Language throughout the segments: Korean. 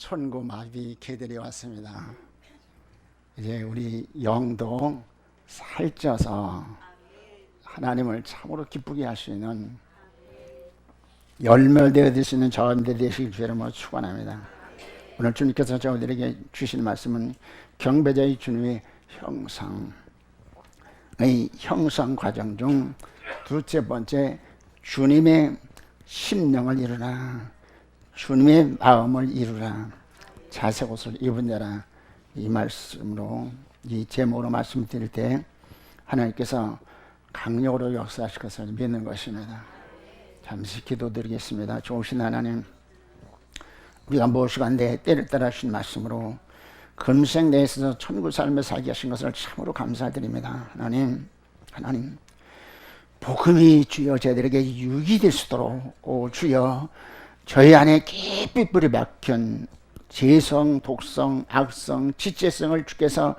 천고마비 개들이 왔습니다. 이제 우리 영도 살쪄서 하나님을 참으로 기쁘게 할 수 있는 열매되어 될 수 있는 저한테 되시길 주님으로 축원합니다. 오늘 주님께서 저희들에게 주신 말씀은 경배자의 주님의 형성 과정 중 둘째 번째, 주님의 심령을 이루라, 주님의 마음을 이루라, 자색 옷을 입은 자라. 이 말씀으로, 이 제목으로 말씀드릴 때 하나님께서 강력으로 역사하실 것을 믿는 것입니다. 잠시 기도드리겠습니다. 좋으신 하나님, 우리가 무엇이간데 때를 따라 하신 말씀으로 금생 내에 있어서 천국 삶을 살게 하신 것을 참으로 감사드립니다. 하나님, 복음이 주여 저희들에게 유익이 될 수 있도록 주여 저희 안에 깊이 뿌리 박힌 재성, 독성, 악성, 지체성을 주께서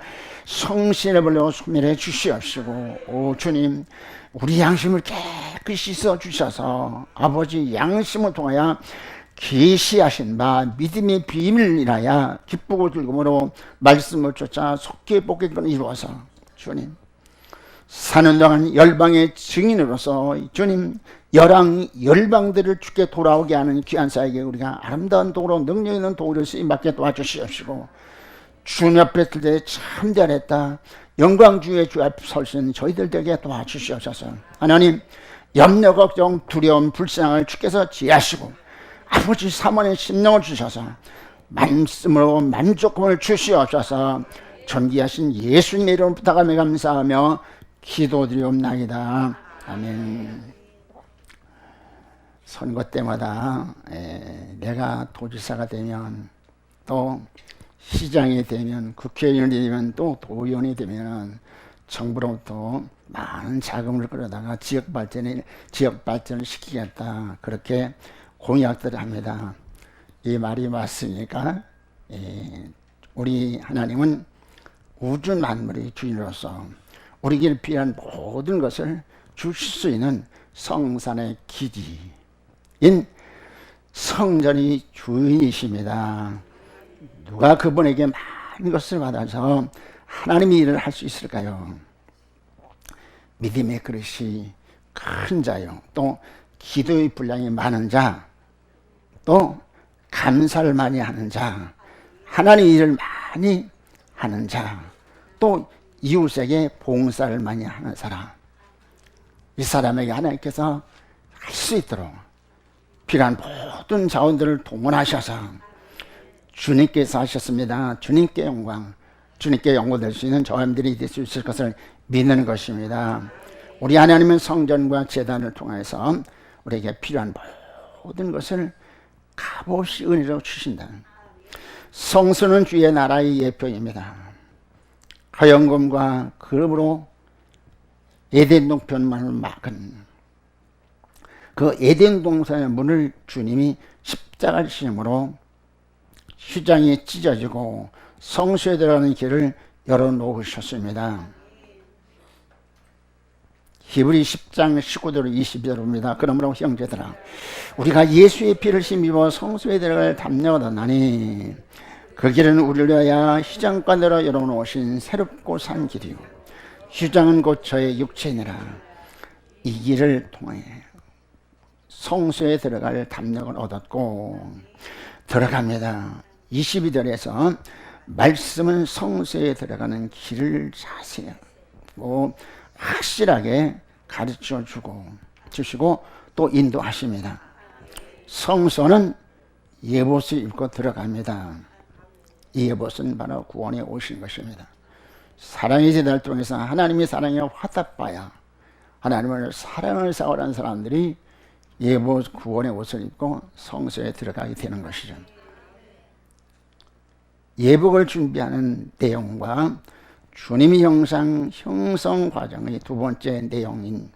성신의 불로 소멸해 주시옵시고, 주님, 우리 양심을 깨끗이 씻어 주셔서 아버지 양심을 통하여 계시하신 바 믿음의 비밀이라야 기쁘고 즐거움으로 말씀을 쫓아 속히 복귀를 이루어서 주님, 사는 동안 열방의 증인으로서 주님, 열방들을 주께 돌아오게 하는 귀한 사에게 우리가 아름다운 도로, 능력 있는 도를 쓰임받게 도와주시옵시고, 주님 앞에 설 때 참 잘했다, 영광 주의 주 앞에 설 수 있는 저희들에게 도와주시옵소서. 하나님, 염려, 걱정, 두려움, 불쌍을 주께서 지하시고 아버지 사모의 심령을 주셔서 말씀으로 만족감을 주시옵소서. 존귀하신 예수님의 이름으로 부탁하며 감사하며 기도드리옵나이다. 아멘. 선거 때마다 내가 도지사가 되면, 또 시장이 되면, 국회의원이 되면, 또 도의원이 되면 정부로부터 많은 자금을 끌어다가 지역 발전을 시키겠다, 그렇게 공약들을 합니다. 이 말이 맞습니까? 우리 하나님은 우주 만물의 주인으로서 우리에게 필요한 모든 것을 주실 수 있는 성산의 기지인 성전이 주인이십니다. 누가 그분에게 많은 것을 받아서 하나님의 일을 할 수 있을까요? 믿음의 그릇이 큰 자요, 또 기도의 분량이 많은 자, 또 감사를 많이 하는 자, 하나님의 일을 많이 하는 자, 또 이웃에게 봉사를 많이 하는 사람, 이 사람에게 하나님께서 할 수 있도록 필요한 모든 자원들을 동원하셔서 주님께서 하셨습니다. 주님께 영광, 주님께 영광될 수 있는 저함들이 될 수 있을 것을 믿는 것입니다. 우리 하나님은 성전과 제단을 통해서 우리에게 필요한 모든 것을 값없이 은혜로 주신다. 성수는 주의 나라의 예표입니다. 화영검과 그름으로 에덴 동편만을 막은 그 에덴 동산의 문을 주님이 십자가를 지심으로 휘장이 찢어지고 성소에 들어가는 길을 열어놓으셨습니다. 히브리 10장 19절 22절입니다. 그러므로 형제들아, 우리가 예수의 피를 힘입어 성소에 들어갈 담력을 얻었나니 그 길은 우리를 위하여 휘장관으로 열어놓으신 새롭고 산 길이요, 휘장은 곧 저의 육체니라. 이 길을 통해 성소에 들어갈 담력을 얻었고 들어갑니다. 22절에서 말씀은 성소에 들어가는 길을 자세하고 확실하게 가르쳐 주시고 또 인도하십니다. 성소는 예봇을 입고 들어갑니다. 이 예봇은 바로 구원에 오신 것입니다. 사랑의 제단을 통해서 하나님의 사랑에 화답하여 하나님을 사랑을 쌓으라는 사람들이 예봇 구원의 옷을 입고 성소에 들어가게 되는 것이죠. 예복을 준비하는 내용과 주님의 형성 과정의 두 번째 내용인,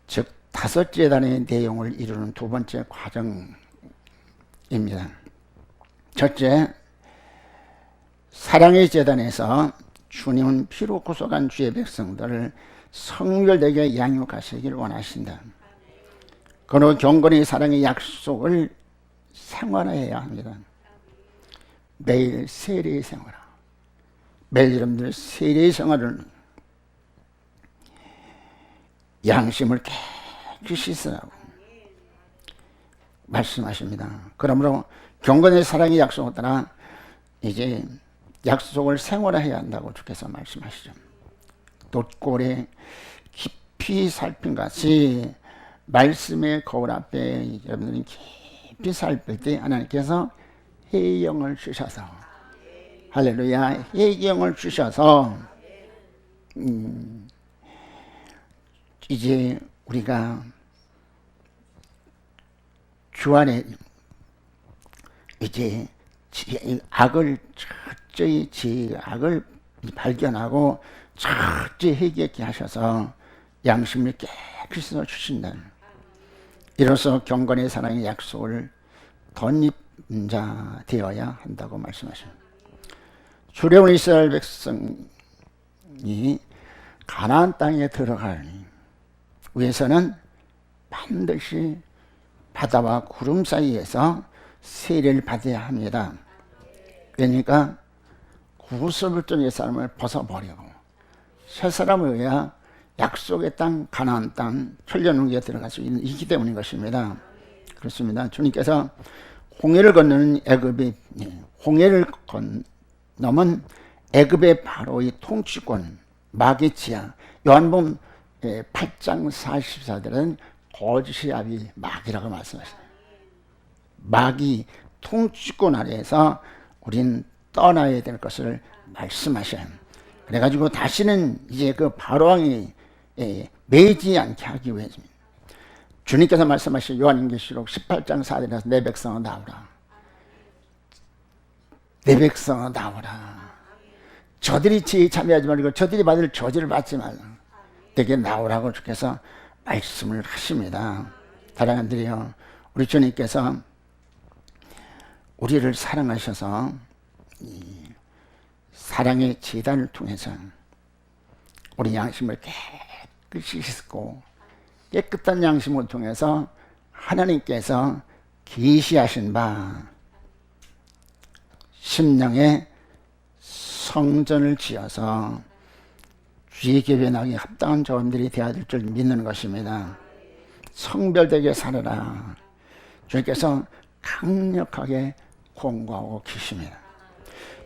즉 다섯 제단의 내용을 이루는 두 번째 과정입니다. 첫째, 사랑의 제단에서 주님은 피로 구속한 주의 백성들을 성결되게 양육하시길 원하신다. 그리고 경건의 사랑의 약속을 생활해야 합니다. 매일 세례의 생활, 매일 여러분들 세례의 생활을 양심을 깨끗이 쓰라고 말씀하십니다. 그러므로 경건의 사랑의 약속을 따라 이제 약속을 생활화해야 한다고 주께서 말씀하시죠. 돛골에 깊이 살핀 같이 말씀의 거울 앞에 여러분들이 깊이 살필 때 하나님께서 해영을 주셔서, 할렐루야, 해영을 주셔서 이제 우리가 주 안에 이제 악을 철저히 악을 발견하고 철저히 해결케 하셔서 양심을 깨끗이 주신다. 이로써 경건의 사랑의 약속을 덧입은 자 되어야 한다고 말씀하십니다. 출애굽 이스라엘 백성이 가나안 땅에 들어갈 위해서는 반드시 바다와 구름 사이에서 세례를 받아야 합니다. 그러니까 구설불전의 삶을 벗어버리고 새 사람을 위하여 약속의 땅, 가나안 땅, 천년왕국에 들어갈 수 있기 때문인 것입니다. 그렇습니다. 주님께서 홍해를 건너는 홍해를 건너면 애굽의 바로의 통치권, 마귀의 지하, 요한복음 8장 44절은 거짓의 아비 마귀라고 말씀하십니다. 마귀 통치권 아래에서 우린 떠나야 될 것을 말씀하셔요. 그래가지고 다시는 이제 그 바로왕이 매이지 않게 하기 위해서입니다. 주님께서 말씀하신 요한계시록 18장 4절에서 내 백성아 나오라. 내 백성아 나오라. 저들이 지혜에 참여하지 말고 저들이 받을 저주를 받지 말라. 내게 나오라고 주께서 말씀을 하십니다. 사랑하는들이요, 우리 주님께서 우리를 사랑하셔서 이 사랑의 제단을 통해서 우리 양심을 깨끗이 씻고 깨끗한 양심을 통해서 하나님께서 계시하신 바 심령의 성전을 지어서 주의 교회나기 합당한 자원들이 되어야 될 줄 믿는 것입니다. 성별되게 살아라. 주님께서 강력하게 권고하고 계십니다.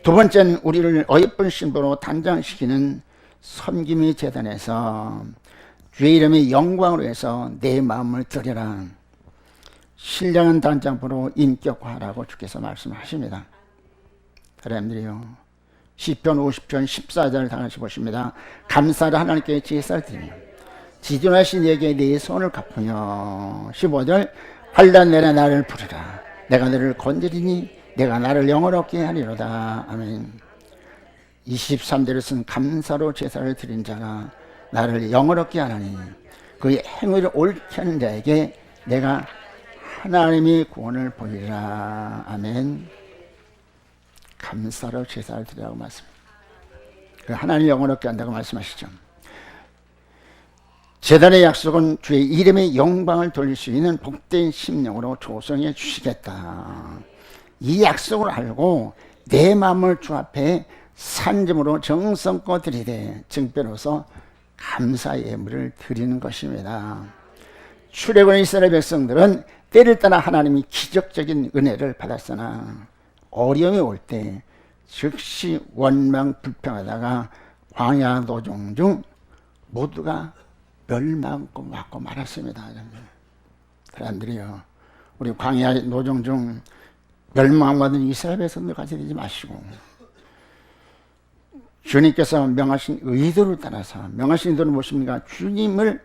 두 번째는 우리를 어여쁜 신부로 단장시키는 섬김의 제단에서 주의 이름의 영광으로 해서 내 마음을 드려라. 신령한 단장부로 인격화하라고 주께서 말씀하십니다. 사람들이요, 시편 50편 14절을 다 같이 보십니다. 감사를 하나님께 제사를 드리며 지존하신 이에게 네 손을 갚으며 15절 환난 내려 나를 부르라. 내가 너를 건지리니 내가 나를 영원롭게 하리로다. 아멘. 23절을 쓴 감사로 제사를 드린 자가 나를 영원롭게 하나니 그의 행위를 옳게 하는 자에게 내가 하나님의 구원을 보이리라. 아멘. 감사로 제사를 드리라고 말씀합니다. 하나님 영원롭게 한다고 말씀하시죠. 제단의 약속은 주의 이름의 영광을 돌릴 수 있는 복된 심령으로 조성해 주시겠다. 이 약속을 알고 내 마음을 주 앞에 산짐으로 정성껏 드리되 증표로서 감사의 예물을 드리는 것입니다. 출애굽 이스라엘 백성들은 때를 따라 하나님이 기적적인 은혜를 받았으나 어려움이 올 때 즉시 원망 불평하다가 광야 노정 중 모두가 멸망받고 말았습니다. 사람들이요, 우리 광야 노정 중 멸망받은 이스라엘 백성들 같이 되지 마시고 주님께서 명하신 의도를 따라서, 명하신 의도는 무엇입니까? 주님을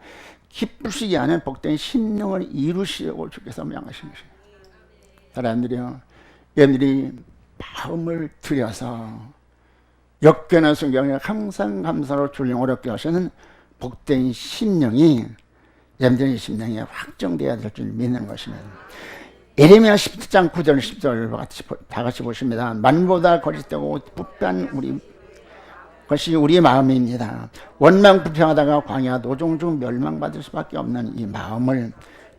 기쁘시게 하는 복된 심령을 이루시려고 주께서 명하신 것입니다. 사람들이요, 여러분들이 마음을 들여서 역견한 성경에 항상 감사로 주를 영원롭게 하시는 복된 심령이 여러분들의 심령에 확정되어야 될 줄 믿는 것입니다. 예레미야 17장 9절 10절 다 같이 보십니다. 만보다 거짓되고 부패한 우리 것이 우리의 마음입니다. 원망 불평하다가 광야 노정 중 멸망받을 수밖에 없는 이 마음을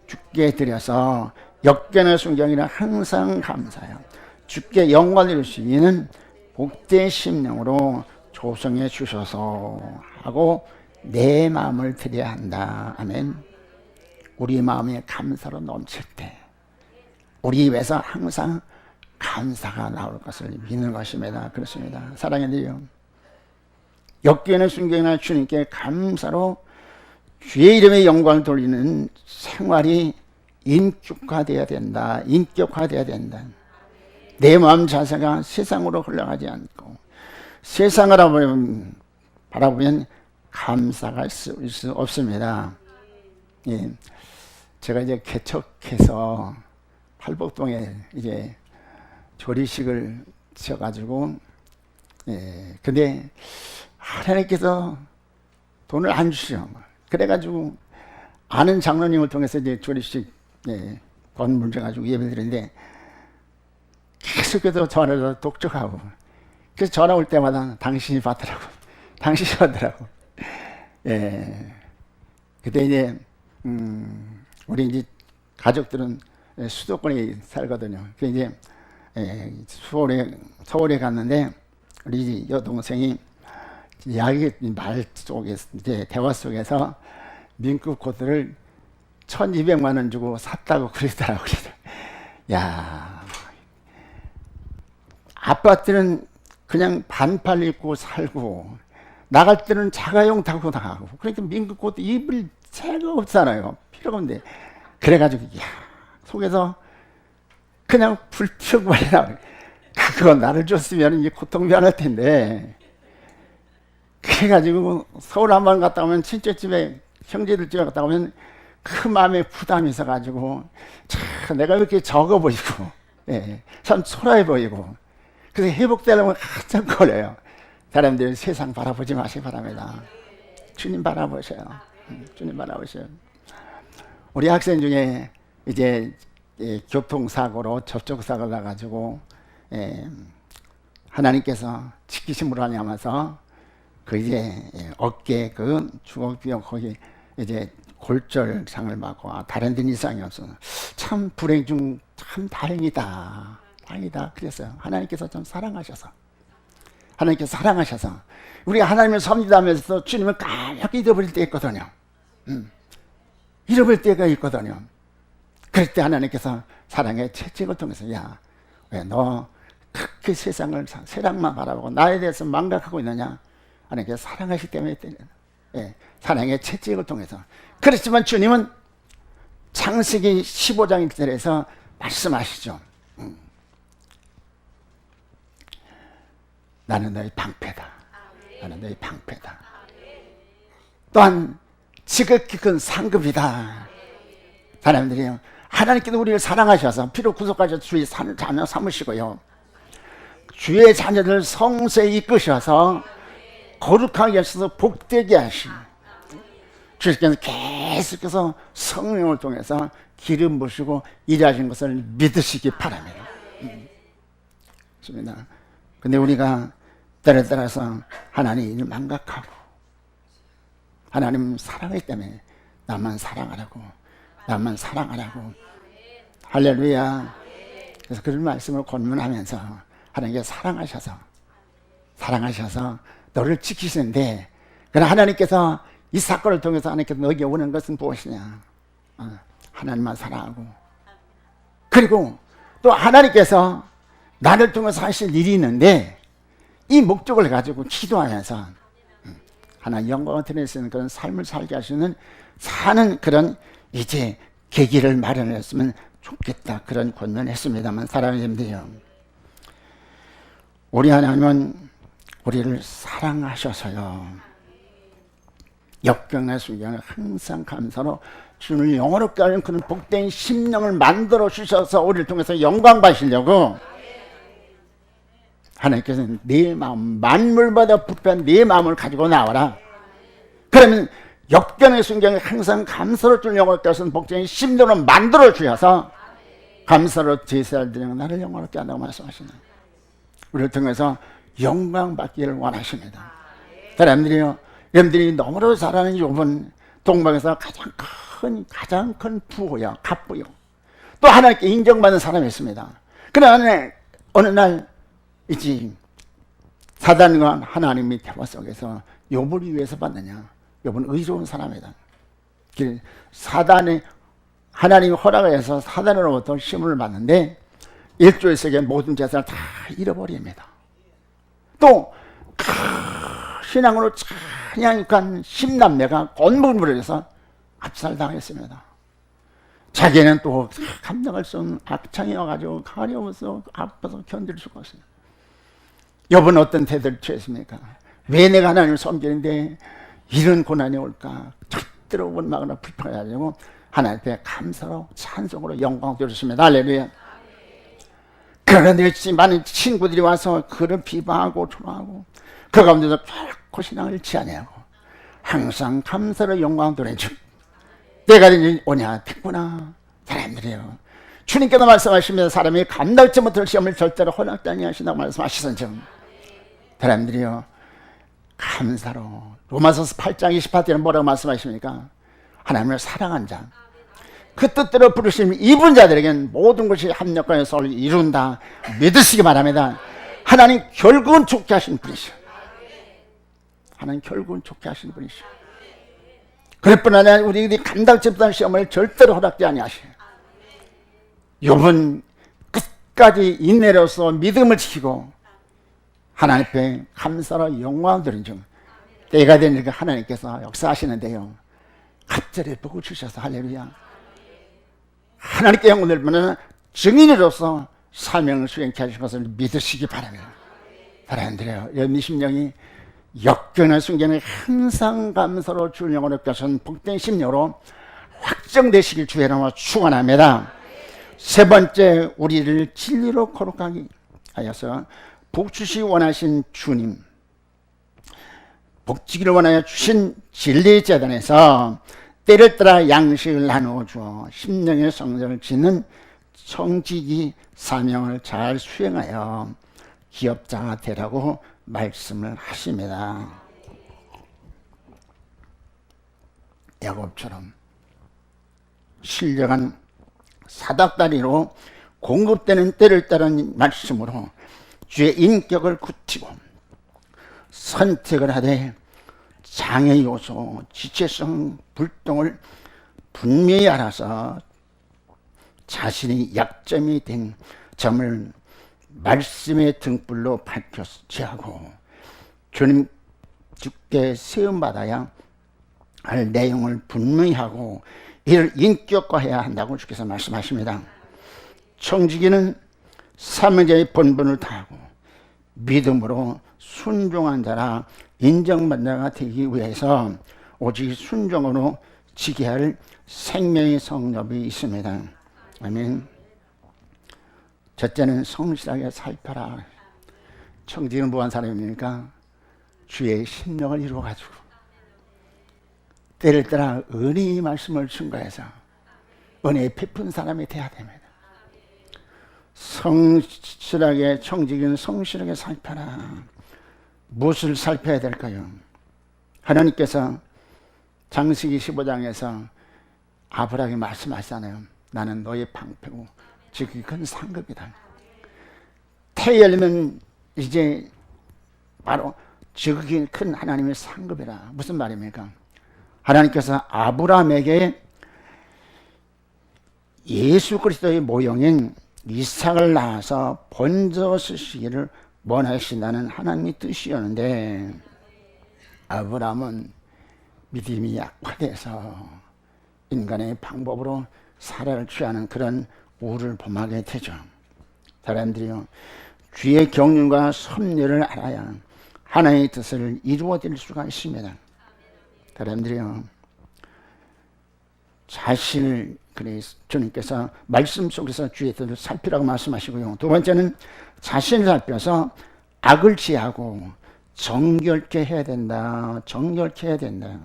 주께 드려서 역견의 순경이라 항상 감사해요. 주께 영광을 이룰 수 있는 복된 심령으로 조성해 주셔서 하고 내 마음을 드려야 한다. 아멘. 우리 마음이 감사로 넘칠 때 우리 입에서 항상 감사가 나올 것을 믿는 것입니다. 그렇습니다. 사랑해드려. 역경의 순경이나 주님께 감사로 주의 이름의 영광을 돌리는 생활이 인격화되어야 된다. 인격화되어야 된다. 내 마음 자세가 세상으로 흘러가지 않고 세상을 바라보면 감사가 있을 수 없습니다. 예. 제가 이제 개척해서 팔복동에 이제 조리식을 지어가지고, 예. 근데 하나님께서 돈을 안 주시죠. 그래가지고 아는 장로님을 통해서 이제 조리식, 예, 건물 줘가지고 예배를 드리는데 계속해서 전화를 독촉하고, 그래서 전화 올 때마다 당신이 받더라고. 당신이 받더라고. 예. 그때 이제, 우리 이제 가족들은 수도권에 살거든요. 그 이제, 예, 서울에 갔는데, 우리 여동생이 이야기 말 속에서, 이제 대화 속에서 민급 코트를 1,200만 원 주고 샀다고 그러더라고요. 야, 아파트는 그냥 반팔 입고 살고 나갈 때는 자가용 타고 나가고, 그러니까 민급 코트 입을 새가 없잖아요. 필요가 없는데. 그래가지고 야, 속에서 그냥 불평 말이 나와요. 그거 나를 줬으면 이제 고통 면할 텐데. 그래가지고 서울 한번 갔다 오면 친척집에 형제들 집에 갔다 오면 그 마음에 부담이 있어가지고 참 내가 이렇게 적어 보이고, 예, 참 초라해 보이고, 그래서 회복되려면 한참 걸려요. 사람들이 세상 바라보지 마시기 바랍니다. 주님 바라보세요. 주님 바라보세요. 우리 학생 중에 이제, 예, 교통사고로 접촉사고를 나가지고, 예, 하나님께서 지키신 분 아니하면서 그 이제, 예, 어깨 그 주걱비용 거기 이제 골절상을 받고, 다른 데는 이상이 없어. 참 불행 중 참 다행이다. 다행이다. 그랬어요. 하나님께서 참 사랑하셔서. 하나님께서 사랑하셔서. 우리가 하나님을 섬기다면서 주님을 까맣게 잃어버릴 때 있거든요. 잃어버릴 때가 있거든요. 그럴 때 하나님께서 사랑의 채찍을 통해서, 야, 왜 너 그렇게 세상만 바라보고 나에 대해서 망각하고 있느냐? 하나님께서 사랑하시기 때문에, 예, 사랑의 채찍을 통해서. 그렇지만 주님은 창세기 15장 1절에서 말씀하시죠. 나는 너희 방패다. 나는 너희 방패다. 또한 지극히 큰 상급이다. 사람들이요, 하나님께서 우리를 사랑하셔서 피로 구속하셔서 주의 자녀 삼으시고요, 주의 자녀들 성소에 이끄셔서 거룩하게 하셔서 복되게 하시고, 주께서 계속해서 성령을 통해서 기름 부으시고 일하신 것을 믿으시기 바랍니다. 좋습니다. 근데 우리가 때를 따라서 하나님을 망각하고, 하나님 사랑하기 때문에 나만 사랑하라고, 나만 사랑하라고. 할렐루야. 그래서 그런 말씀을 권면하면서 하나님께서 사랑하셔서 너를 지키시는데, 그러나 하나님께서 이 사건을 통해서 하나님께서 너에게 오는 것은 무엇이냐? 하나님만 사랑하고, 그리고 또 하나님께서 나를 통해서 하실 일이 있는데 이 목적을 가지고 기도하면서 하나님 영광을 드릴 수 있는 그런 삶을 살게 하시는, 사는 그런 이제 계기를 마련했으면 좋겠다, 그런 권면했습니다만, 사랑하님들이요, 우리 하나님은 우리를 사랑하셔서요, 역경의 순간에 항상 감사로 주님을 영원롭게 하는 그런 복된 심령을 만들어 주셔서 우리를 통해서 영광 받으시려고, 하나님께서는 네 마음, 만물보다 부패한 네 마음을 가지고 나와라. 그러면 역경의 순간에 항상 감사로 주를 영원롭게 하시는 복된 심령을 만들어 주셔서 감사로 제사를 드리는 나를 영원롭게 한다고 말씀하시는, 우리를 통해서 영광 받기를 원하십니다. 사람들이요, 여러분들이 너무나 잘 아는 욥은 동방에서 가장 큰 부호야, 갑부요. 또 하나님께 인정받는 사람이었습니다. 그러나 어느 날 이제 사단과 하나님의 대화 속에서 욥을 위해서 받느냐. 욥은 의로운 사람이다. 사단의 하나님이 허락해서 사단으로부터 시험을 받는데 일주일 속에 모든 재산을 다 잃어버립니다. 또 신앙으로 찬양한 10남매가 건물을 해서 압살당했습니다. 자기는 또 감당할 수 없는 악창이 와가지고 가려워서 아파서 견딜 수가 없어요. 욥은 어떤 태도를 취했습니까? 왜 내가 하나님을 섬기는데 이런 고난이 올까? 절대로 원망하거나 불평하지 않고 하나님 앞에 감사로 찬송으로 영광 돌렸습니다. 할렐루야. 그런데 많은 친구들이 와서 그를 비방하고 조롱하고 그 가운데서 결코 신앙을 잃지 아니하고 항상 감사로 영광 돌리죠. 때가 되니 오냐 됐구나. 사람들이요, 주님께서 말씀하시면서 사람이 감당치 못할 시험을 절대로 허락지 아니하신다고 말씀하시던죠. 사람들이요, 감사로 로마서서 8장 28절에 뭐라고 말씀하십니까? 하나님을 사랑한 자, 그 뜻대로 부르심 입은 자들에겐 모든 것이 합력하여서 이룬다 믿으시기 바랍니다. 하나님 결국은 좋게 하시는 분이시오. 하나님 결국은 좋게 하시는 분이시오. 그럴 뿐 아니라 우리들이 감당치 못한 시험을 절대로 허락지 아니하시오. 욥은 끝까지 인내로서 믿음을 지키고 하나님 앞에 감사로 영광을 드린 중 때가 되니까 하나님께서 역사하시는데요, 갑자기 복을 주셔서 할렐루야. 하나님께 영광을 드리면 증인으로서 사명을 수행케 하실 것을 믿으시기 바랍니다. 사랑하는 여러분 심령이 역경의 순간에 항상 감사로 주를 영원히 껴선 복된 심령으로 확정되시길 주의 이름으로 축원합니다. 세 번째, 우리를 진리로 거룩하게 하여서 복 주시기 원하신 주님, 복 주기를 원하여 주신 진리의 재단에서 때를 따라 양식을 나누어 주어 심령의 성전을 짓는 청지기 사명을 잘 수행하여 기업자가 되라고 말씀을 하십니다. 야곱처럼 신령한 사닥다리로 공급되는 때를 따른 말씀으로 주의 인격을 굳히고 선택을 하되 장애 요소, 지체성, 불동을 분명히 알아서 자신이 약점이 된 점을 말씀의 등불로 밝혀지하고 주님 주께 세움받아야 할 내용을 분명히 하고 이를 인격화해야 한다고 주께서 말씀하십니다. 청지기는 사명자의 본분을 다하고 믿음으로 순종한 자라 인정받는 자가 되기 위해서 오직 순종으로 지게 할 생명의 성렵이 있습니다. 아멘. 첫째는 성실하게 살펴라. 청지기는 뭐한 사람입니까? 주의 심령을 이루어가지고 때를 따라 은혜의 말씀을 증거해서 은혜에 베푼 사람이 되어야 됩니다. 성실하게, 청지기는 성실하게 살펴라. 무엇을 살펴야 될까요? 하나님께서 창세기 15장에서 아브라함에게 말씀하시잖아요. 나는 너의 방패고 지극히 큰 상급이다. 태에 열리면 이제 바로 지극히 큰 하나님의 상급이라. 무슨 말입니까? 하나님께서 아브라함에게 예수 그리스도의 모형인 이삭을 낳아서 번져 쓰시기를 원하신다는 하나님의 뜻이었는데 아브라함은 믿음이 약화돼서 인간의 방법으로 사례를 취하는 그런 우를 범하게 되죠. 사람들이요, 주의 경륜과 섭리를 알아야 하나님의 뜻을 이루어질 수가 있습니다. 사람들이요, 자신을, 그래서 주님께서 말씀 속에서 주의 뜻을 살피라고 말씀하시고요. 두 번째는 자신을 살펴서 악을 제하고 정결케 해야 된다. 정결케 해야 된다.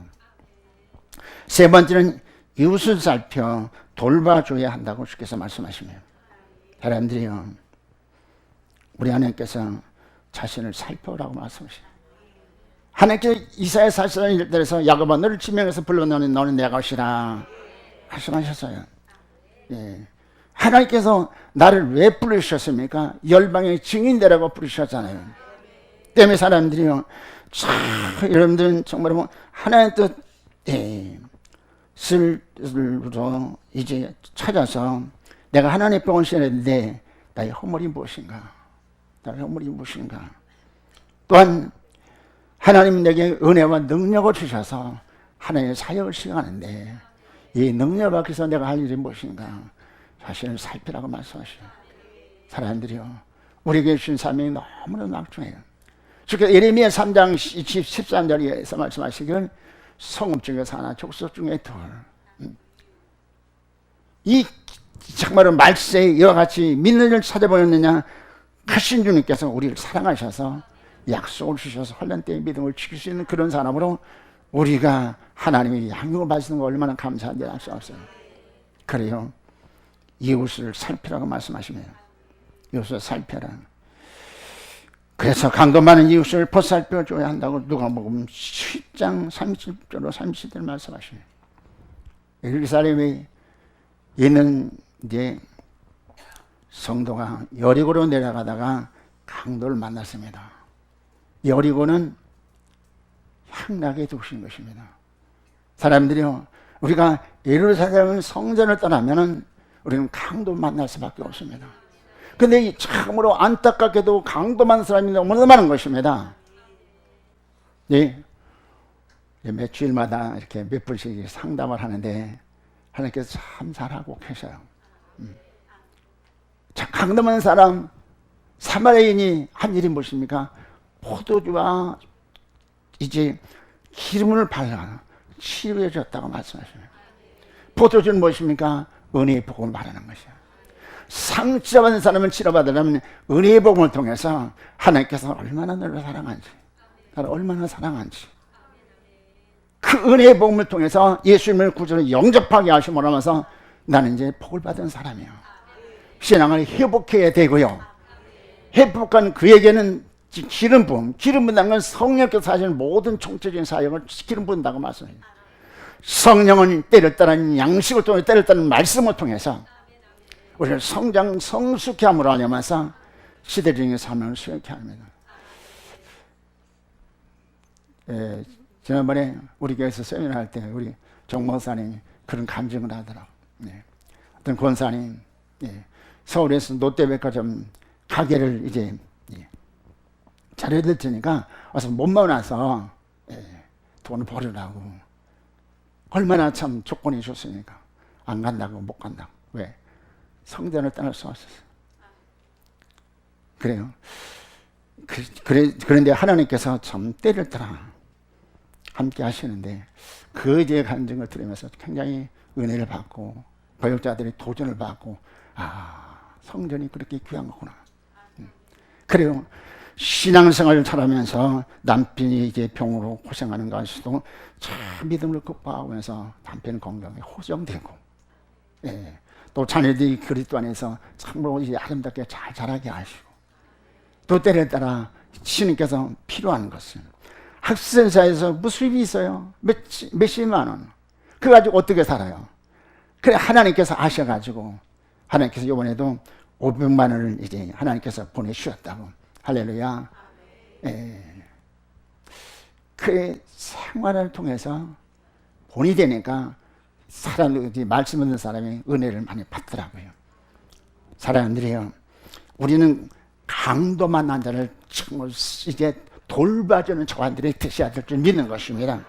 세 번째는 이웃을 살펴 돌봐줘야 한다고 주께서 말씀하십니다. 사람들이요, 우리 하나님께서 자신을 살펴라고 말씀하십니다. 하나님께서 이사야 40장 1절에서 야곱아 너를 지명해서 불러놓으니 너는 내 것이라 말씀하셨어요. 예. 하나님께서 나를 왜 부르셨습니까? 열방의 증인되라고 부르셨잖아요. 때문에 사람들이요, 여러분들은 정말 뭐 하나님의 뜻을 이제 찾아서 내가 하나님의 병을 씌었는데 나의 허물이 무엇인가? 나의 허물이 무엇인가? 또한 하나님 내게 은혜와 능력을 주셔서 하나님의 사역을 시행하는데 이 능력 밖에서 내가 할 일이 무엇인가? 자신을 살피라고 말씀하시죠. 사람들이요, 우리에게 주신 사명이 너무나 막중해요. 주께서 예레미야 3장 13절에서 말씀하시길 성읍 중에서 하나, 족속 중에 둘. 이 정말로 말세에 이와 같이 믿는 일 찾아보였느냐? 크신 주님께서 우리를 사랑하셔서 약속을 주셔서 환난 때의 믿음을 지킬 수 있는 그런 사람으로 우리가 하나님의 양육을 받는 거 얼마나 감사한지 알 수 없어요. 그래요, 이웃을 살피라고 말씀하시네요. 이웃을 살펴라. 그래서 강도 많은 이웃을 보살펴 줘야 한다고 누가복음 10장 30절로 30절 말씀하시네요. 예루살렘에 있는 이제 성도가 여리고로 내려가다가 강도를 만났습니다. 여리고는 향락에 두신 것입니다. 사람들이요, 우리가 예루살렘 성전을 떠나면은 우리는 강도 만날 수밖에 없습니다. 근데 이 참으로 안타깝게도 강도 많은 사람이 너무나 많은 것입니다. 예. 몇 주일마다 이렇게 몇 분씩 상담을 하는데 하나님께서 참 잘하고 계셔요. 참 강도 많은 사람, 사마리아인이 한 일이 무엇입니까? 포도주와 이제 기름을 발라 치료해 줬다고 말씀하십니다. 포도주는 무엇입니까? 은혜의 복음을 말하는 것이야. 상처받은 사람을 치료받으려면 은혜의 복음을 통해서 하나님께서 얼마나 너를 사랑한지, 나를 얼마나 사랑한지, 그 은혜의 복음을 통해서 예수님을 구주로 영접하게 하심으로 하면서 나는 이제 복을 받은 사람이에요. 신앙을 회복해야 되고요, 회복한 그에게는 기름 부음, 기름 부음이라는 건 성령께서 하시는 모든 총체적인 사역을 기름 부은다고 말씀해요. 성령은 때를 따른 양식을 통해 때를 따른 말씀을 통해서 우리를 성장 성숙케 함으로 하면서 시대적인 사명을 수행케 합니다. 지난번에 우리 교회에서 세미나 할 때 우리 정 목사님이 그런 간증을 하더라고요. 어떤 권사님, 서울에서 롯데백화점 가게를 이제 차려들 테니까 와서 몸만 와서 돈을 벌으라고. 얼마나 참 조건이 좋습니까? 안 간다고, 못 간다고. 왜? 성전을 떠날 수 없었어요. 그래요. 그런데 하나님께서 참 때를 따라 함께 하시는데 그의 간증을 들으면서 굉장히 은혜를 받고 거역자들이 도전을 받고, 성전이 그렇게 귀한 거구나. 그래요. 신앙생활을 잘하면서 남편이 이제 병으로 고생하는 가운데서도 참 믿음을 극복하면서 남편 건강에 호정되고, 또 자녀들이 그리스도 안에서 참으로 아름답게 잘 자라게 하시고, 또 때에 따라 주님께서 필요한 것은 학생사에서 무수입이 있어요. 몇십만 원. 그거 가지고 어떻게 살아요? 그래 하나님께서 아셔가지고 하나님께서 이번에도 500만 원을 이제 하나님께서 보내주셨다고. 할렐루야. 그 생활을 통해서 본이 되니까 사람들이 말씀 듣는 사람이 은혜를 많이 받더라고요. 사람들이요, 우리는 강도 만난 자를 정말 이제 돌봐주는 조간들이 되셔야 될 줄 믿는 것입니다.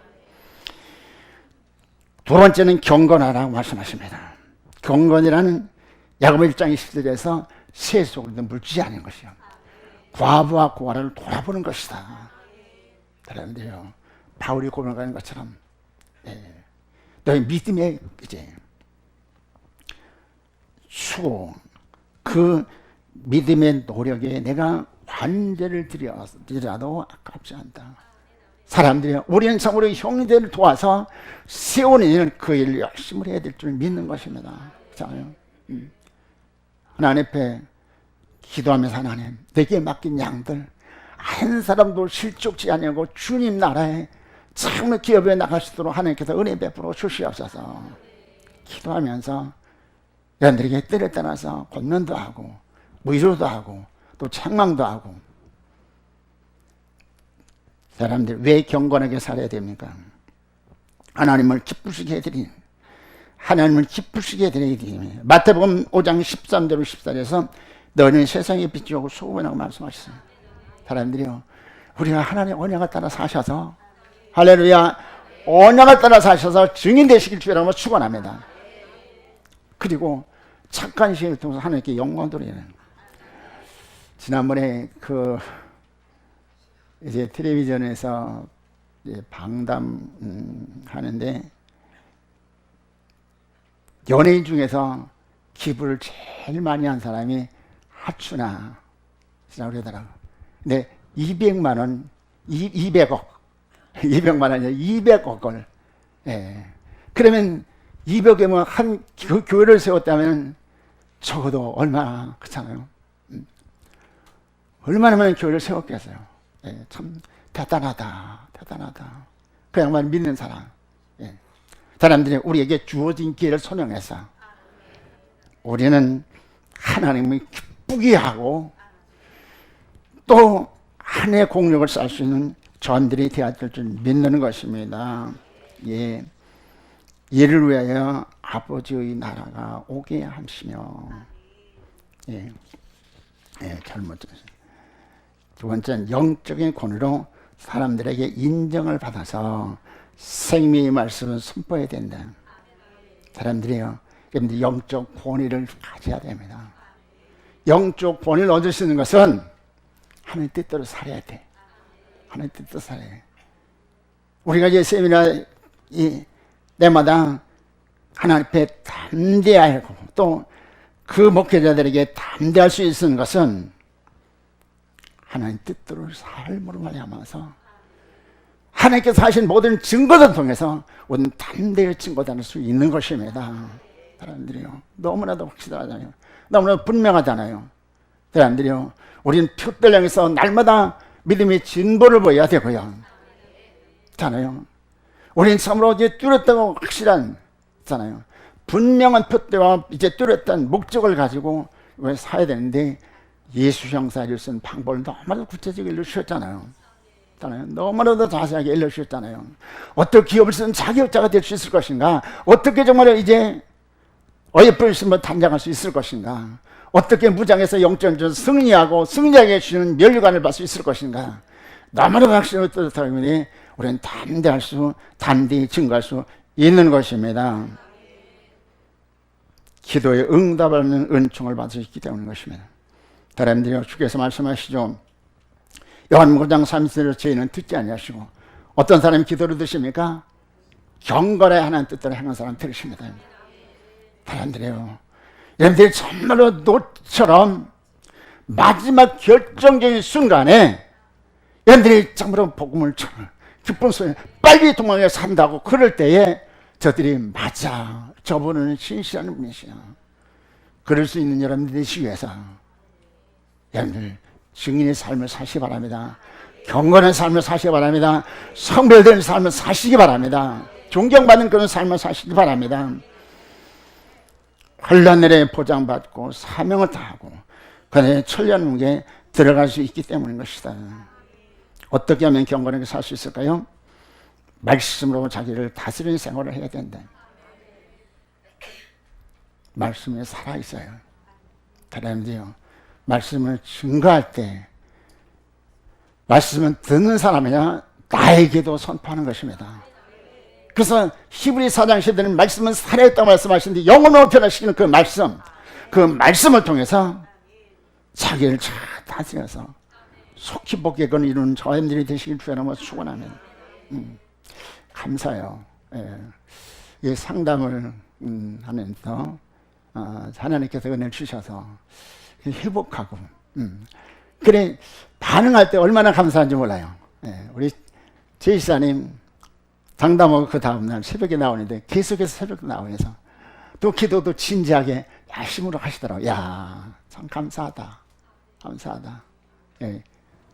두 번째는 경건하라고 말씀하십니다. 경건이라는 야고보 1장 20절에서 세속으로 물지 않은 것이요, 과부와 고아를 돌아보는 것이다. 사람들이요, 바울이 고백하는 것처럼 너희 믿음의 이제 수고, 그 믿음의 노력에 내가 관대를 드리라도 아깝지 않다. 사람들이 우리는 참으로 형제를 도와서 세우는 일은 그 일을 열심히 해야 될 줄 믿는 것입니다. 그렇잖아요. 하나님 앞에 기도하면서 하나님, 내게 맡긴 양들 한 사람도 실족지 아니하고 주님 나라에 참으로 기업에 나갈 수 있도록 하나님께서 은혜 베풀어 주시옵소서. 기도하면서 여러분들에게 때를 떠나서 권면도 하고 위로도 하고 또 책망도 하고. 사람들 왜 경건하게 살아야 됩니까? 하나님을 기쁘시게 해드리는, 하나님을 기쁘시게 해드려야 됩니다. 마태복음 5장 13절 14절에서 너는 세상의 빛이고 소금이라고 말씀하셨어요. 사람들이요, 우리가 하나님의 언약을 따라 사셔서, 할렐루야, 언약을 따라 사셔서 증인 되시길 주라고 축원합니다. 그리고 착한 시를 통해서 하나님께 영광 돌리는. 지난번에 이제 텔레비전에서 이제 방담 하는데 연예인 중에서 기부를 제일 많이 한 사람이 하춘아 씨라고 그러더라고요. 근데 200만 원, 200억, 200만 원이 200억을. 예. 그러면 200이면 한 교회를 세웠다면 적어도 얼마나, 그렇잖아요. 얼마나 많은 교회를 세웠겠어요. 예, 참 대단하다, 대단하다. 그 양반 믿는 사람. 예. 사람들이 우리에게 주어진 기회를 소명해서 우리는 하나님을 기쁘게 하고 또 한 해 공력을 쌓을 수 있는 전들이 되어야 될 줄 믿는 것입니다. 예. 이를 위하여 아버지의 나라가 오게 하시며. 예. 예, 잘못했어요. 두 번째는 영적인 권위로 사람들에게 인정을 받아서 생명의 말씀을 선포해야 된다. 사람들이요, 여러분들 영적 권위를 가져야 됩니다. 영적 권위를 얻을 수 있는 것은 하나님 뜻대로 살아야 돼. 하나님 뜻대로 살아야 돼. 우리가 이제 세미나 때마다 하나님 앞에 담대하고 또 그 목회자들에게 담대할 수 있는 것은 하나님 뜻대로 삶으로 말미암아서 하나님께서 하신 모든 증거를 통해서 우리는 담대히 증거할 수 있는 것입니다. 사람들이요, 너무나도 확실하잖아요. 너무나도 분명하잖아요. 사람들이요, 우리는 표대를 향해서 날마다 믿음의 진보를 보여야 되고요. 잖아요. 우리는 참으로 이제 뚜렷하고 확실한, 잖아요. 분명한 표대와 이제 뚜렷한 목적을 가지고 살아야 되는데 예수 형사를 쓴 방법을 너무나도 구체적으로 일러주셨잖아요. 너무나도 자세하게 일러주셨잖아요. 어떻게 기업을 쓰는 자기업자가 될 수 있을 것인가? 어떻게 정말 이제 어여쁠 수 있으면 단장할 수 있을 것인가? 어떻게 무장해서 영적으로 승리하고 승리하게 주시는 면류관을 받을 수 있을 것인가? 너무나도 확실하고 뚜렷하기 때문에 우리는 담대히 증거할 수 있는 것입니다. 기도에 응답하는 은총을 받을 수 있기 때문인 것입니다. 사람들이요, 주께서 말씀하시죠. 요한복음 5장 30절에 저희는 듣지 아니하시고 어떤 사람이 기도를 드십니까? 경건에 하나님 뜻대로 행하는 사람 들으십니다. 사람들이요, 여러분들이 정말로 노처럼 마지막 결정적인 순간에 여러분들이 정말로 복음을 기쁜 소리 빨리 도망해 산다고 그럴 때에 저들이 맞아, 저분은 신실한 분이시야. 그럴 수 있는 여러분들이 되시기 위해서 여러분들 증인의 삶을 사시기 바랍니다. 경건한 삶을 사시기 바랍니다. 성별된 삶을 사시기 바랍니다. 존경받는 그런 삶을 사시기 바랍니다. 환난에 보장받고 사명을 다하고 그의 천년국에 들어갈 수 있기 때문인 것이다. 어떻게 하면 경건하게 살 수 있을까요? 말씀으로 자기를 다스리는 생활을 해야 된다. 말씀에 살아있어요. 사람들이요, 말씀을 증거할 때 말씀은 듣는 사람이야 나에게도 선포하는 것입니다. 그래서 히브리 4장 10절은 말씀은 살아있다고 말씀하시는데 영혼으로 변화시키는 그 말씀을 통해서 자기를 잘 다스려서 속히 복귀권 이루는 저희들이 되시길 주여라고 축원하면 감사해요. 예. 이 상담을 하면서 하나님께서 은혜를 주셔서 회복하고 그래 반응할 때 얼마나 감사한지 몰라요. 예. 우리 제이사님 상담하고 그 다음날 새벽에 나오는데 계속해서 새벽에 나오면서 또 기도도 진지하게 열심으로 하시더라고요. 야, 참 감사하다. 감사하다. 예.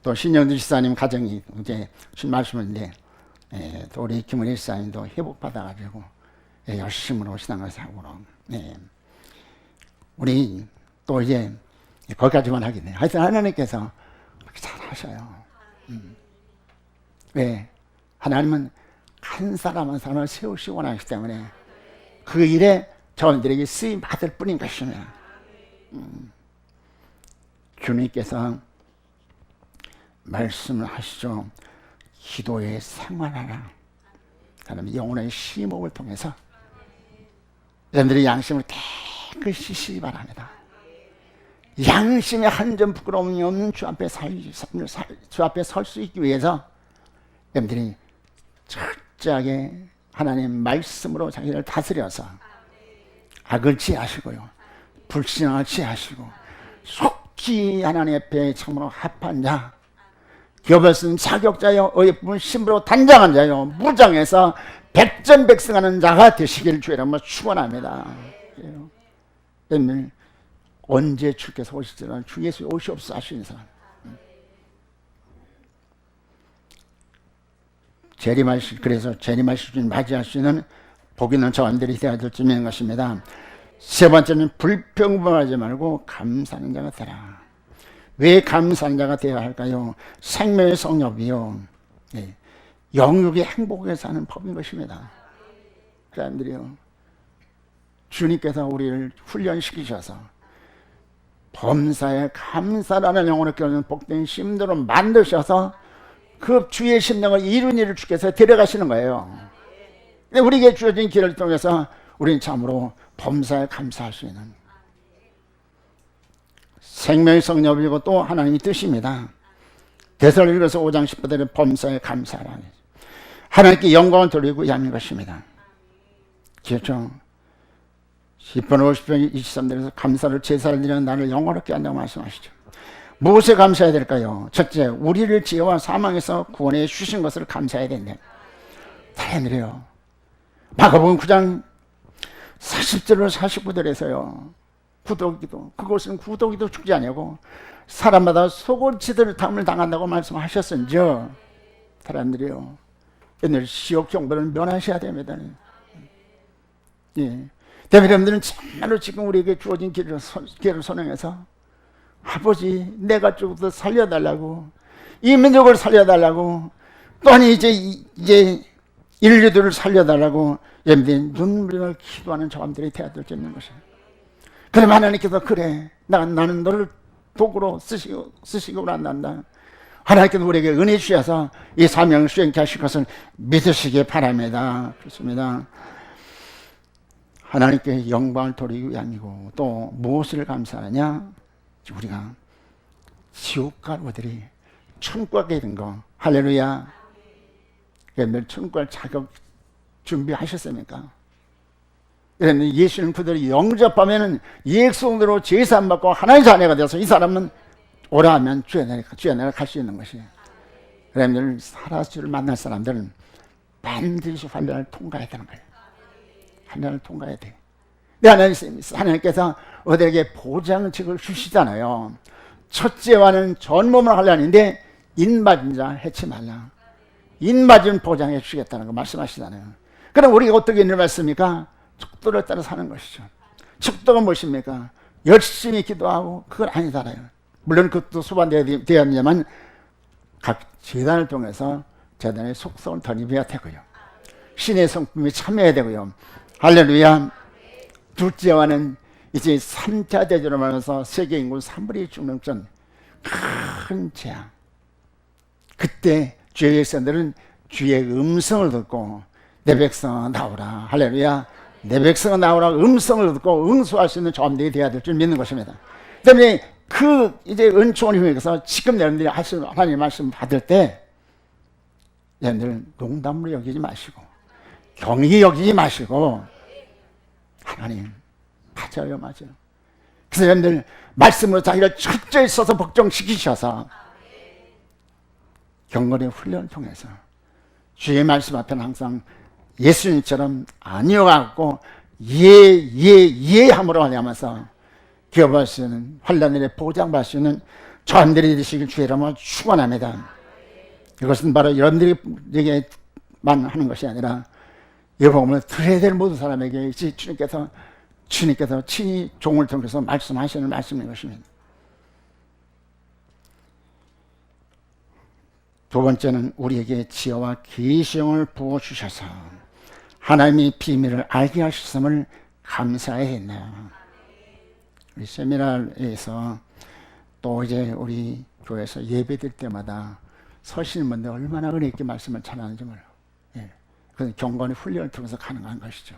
또 신영준 지사님 가정이 이제 말씀인데 예, 또 우리 김은희 지사님도 회복받아가지고 예, 열심으로 신앙을 사고로 예. 우리 또 이제 거기까지만 하겠네. 하여튼 하나님께서 그렇게 잘 하셔요. 왜? 하나님은 한 사람 한 사람을 세우시고 나시기 때문에 그 일에 저들에게 쓰임 받을 뿐인 것입니다. 주님께서 말씀을 하시죠. 기도에 생활하라. 그다음에 영혼의 심호흡을 통해서 여러분들이 양심을 깨끗이 쓰시기 바랍니다. 양심에 한 점 부끄러움이 없는 주 앞에 주 앞에 설 수 있기 위해서 여러분들이 철저하게 하나님 말씀으로 자기를 다스려서 악을 지하시고요, 불신앙을 지하시고 속히 하나님 앞에 참으로 합한 자, 기업에서는 자격자여 의뿐 신부로 단장한 자여 무장해서 백전백승하는 자가 되시길 주의라며 축원합니다. 여러분 언제 주께서 오실지라 주 예수 오시옵소서 하시는 사람, 재림하실, 그래서 재림하실 줄 맞이할 수 있는 복 있는 자원들이 되어야 될 줄 믿는 것입니다. 세 번째는 불평불만하지 말고 감사하는 자가 되라. 왜 감사하는 자가 되어야 할까요? 생명의 성렵이요, 네, 영육의 행복에 사는 법인 것입니다. 사람들이요, 주님께서 우리를 훈련시키셔서 범사에 감사라는 영혼을 끼얹는 복된 심도로 만드셔서 그 주의 심령을 이룬 일을 주께서 데려가시는 거예요. 근데 우리에게 주어진 길을 통해서 우리는 참으로 범사에 감사할 수 있는 생명의 성령이고 또 하나님의 뜻입니다. 데살로니가서 5장 10절에 범사에 감사하라. 하나님께 영광을 돌리고 위함인 것입니다. 그렇죠? 10번 50편 23절에서 감사를 제사를 드리는 나를 영화롭게 한다고 말씀하시죠. 무엇에 감사해야 될까요? 첫째, 우리를 지혜와 사망에서 구원해 주신 것을 감사해야 된다. 다행이래요. 마가복음 9장 40절로 49절에서요, 구더기도, 그것은 구더기도 죽지 아니하고 사람마다 속옷치들 탐을 당한다고 말씀하셨은지요. 사람들이요, 옛날 시옥 경보를 면하셔야 됩니다. 예. 대면 여러분들은 정말로 지금 우리에게 주어진 길을 선행해서 아버지 내가 조금 살려달라고, 이 민족을 살려달라고, 또한 이제 인류들을 살려달라고 여러분들이 눈물을 기도하는 사람들이 되어야 될 수 있는 것이에요. 그러면 하나님께서 그래, 나는 너를 도구로 쓰시고 한단다. 하나님께서 우리에게 은혜 주셔서 이 사명을 수행케 하실 것을 믿으시기 바랍니다. 그렇습니다. 하나님께 영광을 돌리기 위함이고 또 무엇을 감사하냐? 우리가 지옥 가로들이 천국 가게 된 거, 할렐루야. 여러분들 천국 갈 자격 준비하셨습니까? 여러분 예수님 그들이 영접하면은 예수님으로 제사함 받고 하나님의 자녀가 되어서 이 사람은 오라 하면 주의 나라에 갈 수 있는 것이에요. 여러분들 살아주를 만날 사람들은 반드시 환난을 통과해야 되는 거예요. 환난을 통과해야 돼. 하나님께서 우리에게 보장책을 주시잖아요. 첫째와는 전몸을 하려는데 인맞은 자 해치 말라. 인맞은 보장해 주시겠다는 거 말씀하시잖아요. 그럼 우리가 어떻게 일을 받습니까? 척도를 따라 사는 것이죠. 척도가 무엇입니까? 열심히 기도하고 그건 아니잖아요. 물론 그것도 수반되어야지만 각 재단을 통해서 재단의 속성을 덧입어야 되고요, 신의 성품에 참여해야 되고요. 할렐루야. 둘째와는 이제 3차 대전을 말해서 세계 인구 3분의 1 죽는 큰 재앙, 그때 주의 백성들은 주의 음성을 듣고 내 백성아 나오라, 할렐루야, 내 백성아 나오라 음성을 듣고 응수할 수 있는 자원들이 되어야 될 줄 믿는 것입니다. 때문에 그 이제 은총을 힘입어서 지금 여러분들이 하나님 말씀 받을 때 여러분들 농담으로 여기지 마시고 경히 여기지 마시고 하나님 맞아요, 맞아요. 그래서 여러분들 말씀으로 자기를 철저히 써서 복종시키셔서 경건의 훈련을 통해서 주의 말씀 앞에는 항상 예수님처럼 아니어갖고 예함으로 하면서 기업할 수 있는 환난을 보장받을 수 있는 저함들이 되시길 주의 이름으로 축원합니다. 이것은 바로 여러분들에게만 하는 것이 아니라 이 복음을 들어야 될 모든 사람에게 주님께서 주님께서 친히 종을 통해서 말씀하시는 말씀인 것입니다. 두 번째는 우리에게 지혜와 계시형을 부어주셔서 하나님의 비밀을 알게 하셨음을 감사해야 된다. 우리 세미나에서 또 이제 우리 교회에서 예배될 때마다 서시는 분들 얼마나 은혜 있게 말씀을 전하는지 몰라요. 예. 그건 경건의 훈련을 통해서 가능한 것이죠.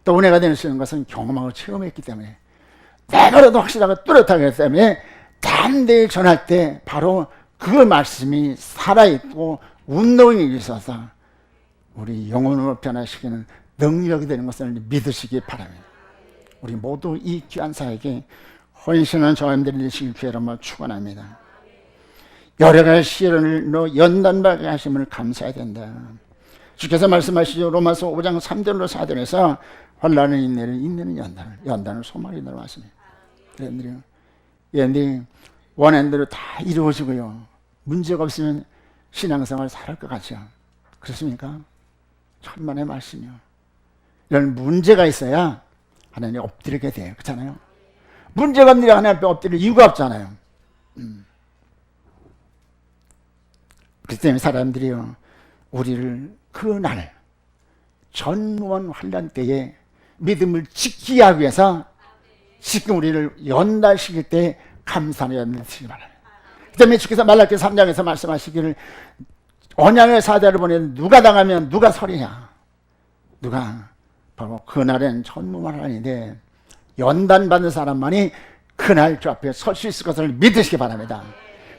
또 은혜가 되는 수 있는 것은 경험하고 체험했기 때문에 내가라도 확실하고 뚜렷하게 했기 때문에 담대히 전할 때 바로 그 말씀이 살아있고 운동이 있어서 우리 영혼으로 변화시키는 능력이 되는 것을 믿으시기 바랍니다. 우리 모두 이 귀한 사에게 헌신한 저님들이 되시길 주여로 축원합니다. 여러 가지 시련을 연단받게 하심을 감사해야 된다. 주께서 말씀하시죠. 로마서 5장 3절로 4절에서 환난은 인내를, 인내는 연단을 소망이 들어왔습니다. 여러분들이 원하는 대로 다 이루어지고요, 문제가 없으면 신앙생활 잘할 것 같죠? 그렇습니까? 천만의 말씀이요. 이런 문제가 있어야 하나님 엎드리게 돼요. 그렇잖아요? 문제가 없는데 하나님 앞에 엎드릴 이유가 없잖아요. 그렇기 때문에 사람들이요, 우리를 그 날 전무한 환난 때에 믿음을 지키기 위해서 지금 우리를 연단시킬 때 감사를 연단시키기 바랍니다. 그 때문에 주께서 말라기 3장에서 말씀하시기를 언약의 사자를 보내는 누가 당하면 누가 서리냐. 누가? 바로 그날엔 전무한 환난인데 연단받는 사람만이 그날 주 앞에 설 수 있을 것을 믿으시기 바랍니다.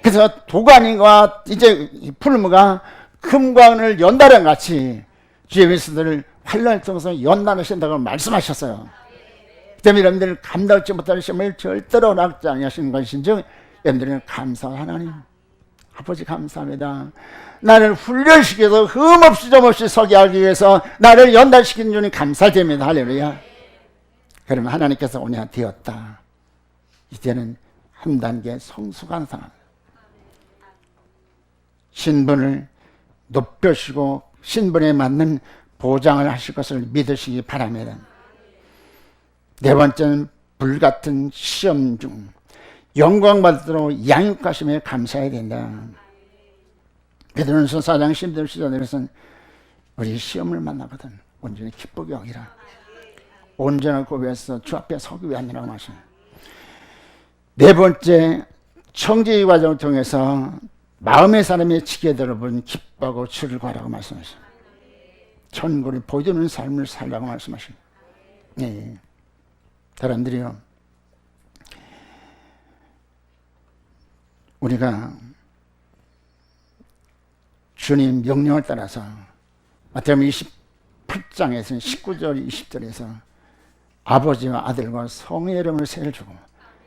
그래서 도가니와 이제 풀무가 금과 은을 연단한 같이 주의 백성들을 환난을 통해서 연단하신다고 말씀하셨어요. 그 때문에 여러분들 감당하지 못할 시험을 절대로 낙지 아니하시는 것인즉 여러분들은 감사한 하나님 아버지 감사합니다. 나를 훈련시켜서 흠없이 점없이 서게 하기 위해서 나를 연단시키는 주님 감사드립니다. 할렐루야. 그러면 하나님께서 오냐 되었다. 이제는 한 단계 성숙한 상황, 신분을 높여주시고 신분에 맞는 보장을 하실 것을 믿으시기 바랍니다. 네 번째는 불같은 시험 중 영광받도록 양육하심에 감사해야 된다. 베드로전서 4장 10절 시절에서는 우리 시험을 만나거든 온전히 기쁘게 여기라. 온전한 고백에서 주 앞에 서기 위함이라고 말씀합니다. 네 번째, 청지 과정을 통해서 마음의 사람이 지게 들어본 기뻐하고 즐거워라고 말씀하십니다. 천국을 보여주는 삶을 살라고 말씀하십니다. 네. 사람들이요, 우리가 주님 명령을 따라서 마태복음 28장에서 19절 20절에서 아버지와 아들과 성의 이름을 세를 주고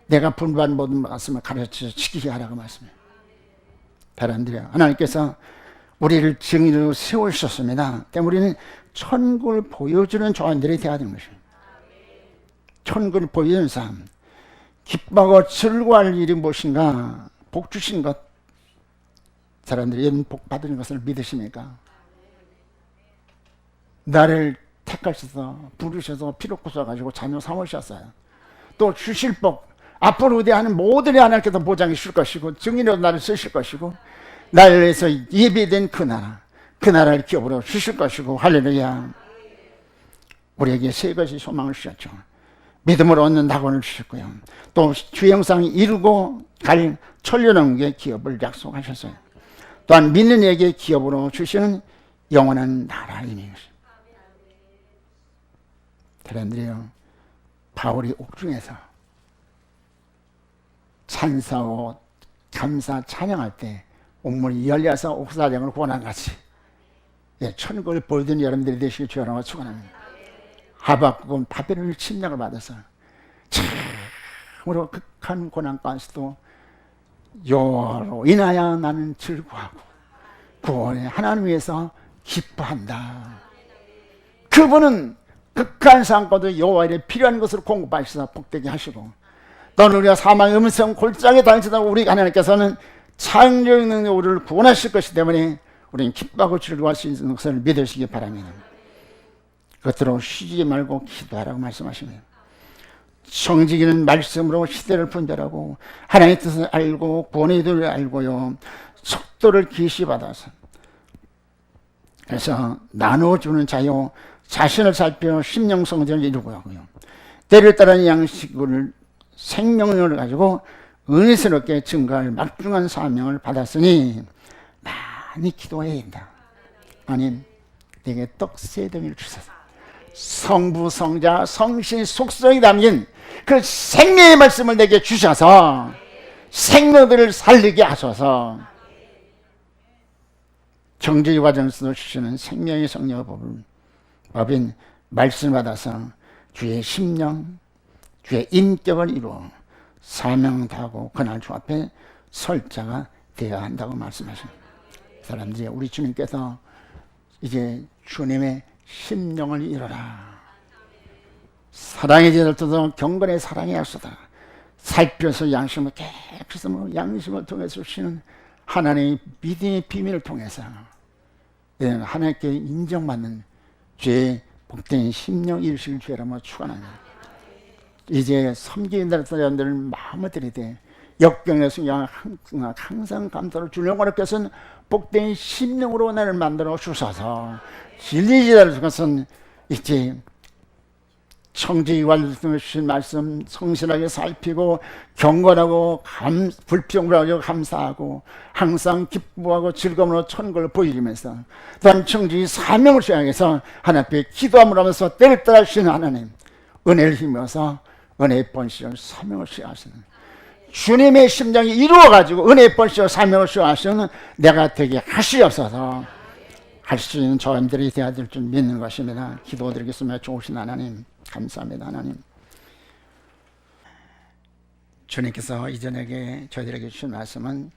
내가 분부한 모든 말씀을 가르쳐 지키게 하라고 말씀해요. 사람들이요, 하나님께서 우리를 증인으로 세우셨습니다. 때문에 우리는 천국을 보여주는 조안들이 되어야 되는 것입니다. 천국을 보여주는 삶, 기뻐하고 즐거워할 일이 무엇인가? 복 주신 것, 사람들이 이런 복 받은 것을 믿으십니까? 나를 택하셔서 부르셔서 피로 꽂아가지고 자녀 삼으셨어요. 또 주실 복, 앞으로 의대하는 모든 하나님께서 보장해 주실 것이고 증인으로 나를 쓰실 것이고 나를 위해서 예비된 그 나라를 기업으로 주실 것이고 할렐루야. 우리에게 세 가지 소망을 주셨죠. 믿음으로 얻는 낙원을 주셨고요, 또 주의 형상을 이루고 갈 천년왕국의 기업을 약속하셨어요. 또한 믿는 이에게 기업으로 주시는 영원한 나라임인 것입니다. 사람들이요, 바울이 옥중에서 찬사하고 감사 찬양할 때 옥문이 열려서 옥사장을 구원한 같이 천국을 보여주는 여러분들이 되시길 주여라고 축원합니다. 하박국은 바벨론의 침략을 받아서 참으로 극한 고난 가운데서도 여호와로 인하여 나는 즐거워하고 구원의 하나님 위해서 기뻐한다. 그분은 극한 상황과도 여호와의 필요한 것으로 공급하셔서 복되게 하시고, 또는 우리가 사망의 음성 골짜기에 다니시다 우리 하나님께서는 창조의 능력으로 우리를 구원하실 것이기 때문에 우리는 기뻐하고 즐거워할 수 있는 것을 믿으시기 바랍니다. 겉으로 쉬지 말고 기도하라고 말씀하십니다. 성지기는 말씀으로 시대를 분별하고 하나님의 뜻을 알고 구원의 도를 알고요, 속도를 계시받아서, 그래서 나누어주는 자요, 자신을 살펴 심령성전을 이루고요, 때를 따른 양식을 생명력을 가지고 은혜스럽게 증거할 막중한 사명을 받았으니 많이 기도해야 된다. 하나님, 내게 떡 세 덩이를 주소서. 성부, 성자, 성신, 속성이 담긴 그 생명의 말씀을 내게 주셔서 생명들을 살리게 하소서. 정죄의 과정에서 주시는 생명의 성령의 법인 말씀을 받아서 주의 심령, 주의 인격을 이루어 사명 다하고 그날 주 앞에 설 자가 되어야 한다고 말씀하십니다. 사람들이, 우리 주님께서 이제 주님의 심령을 이뤄라. 사랑의 제자들도 경건의 사랑의 약속다. 살펴서 양심을 깨끗이 양심을 통해서 주시는 하나님의 믿음의 비밀을 통해서 하나님께 인정받는 죄의 복된 심령 이루실 죄라며 축원합니다. 이제 섬기는 사람들을 마음을 들이되 역경의 순간 항상 감사를 주려고 하는 것은 복된 심령으로 나를 만들어 주셔서 진리지다를 것은 이제 청지기관을 주신 말씀 성실하게 살피고 경건하고 불평불하고 감사하고 항상 기뻐하고 즐거움으로 천국을 보이면서 또한 청지기 사명을 수행해서 하나님 앞에 기도함을 하면서 때를 따라 주시는 하나님 은혜를 힘입어서 은혜의 번식을 사명을 수행하시는 주님의 심장이 이루어가지고 은혜의 번식을 사명을 수행하시는 내가 되게 하시옵소서. 할 수 있는 저희들이 되어야 될 줄 믿는 것입니다. 기도드리겠습니다. 좋으신 하나님 감사합니다. 하나님, 주님께서 이전에게 저희들에게 주신 말씀은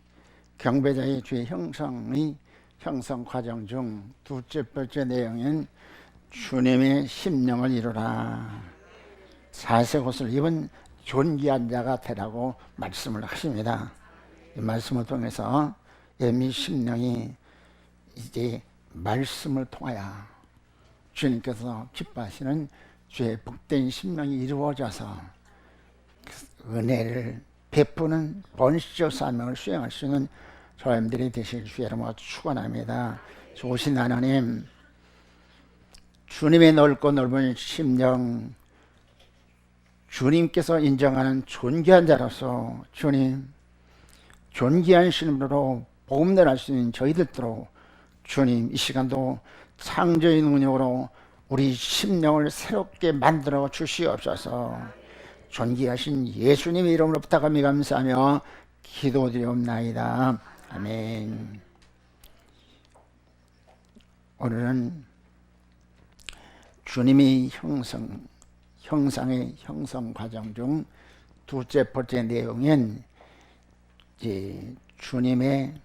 경배자의 주의 형성 과정 중 두째 번째 내용인 주님의 심령을 이루라, 자색 옷을 입은 존귀한 자가 되라고 말씀을 하십니다. 이 말씀을 통해서 예미 심령이 이제 말씀을 통하여 주님께서 기뻐하시는 주의 복된 심령이 이루어져서 은혜를 베푸는 번식적 사명을 수행할 수 있는 저희들이 되실 주 여러분 축원합니다. 좋으신 하나님, 주님의 넓고 넓은 심령, 주님께서 인정하는 존귀한 자로서 주님 존귀한 신으로 복음 전할 수 있는 저희들도 주님 이 시간도 창조의 능력으로 우리 심령을 새롭게 만들어 주시옵소서. 존귀하신 예수님의 이름으로 부탁하며 감사하며 기도드리옵나이다. 아멘. 오늘은 주님의 형상의 형성 과정 중 두째 번째 내용인 이제 주님의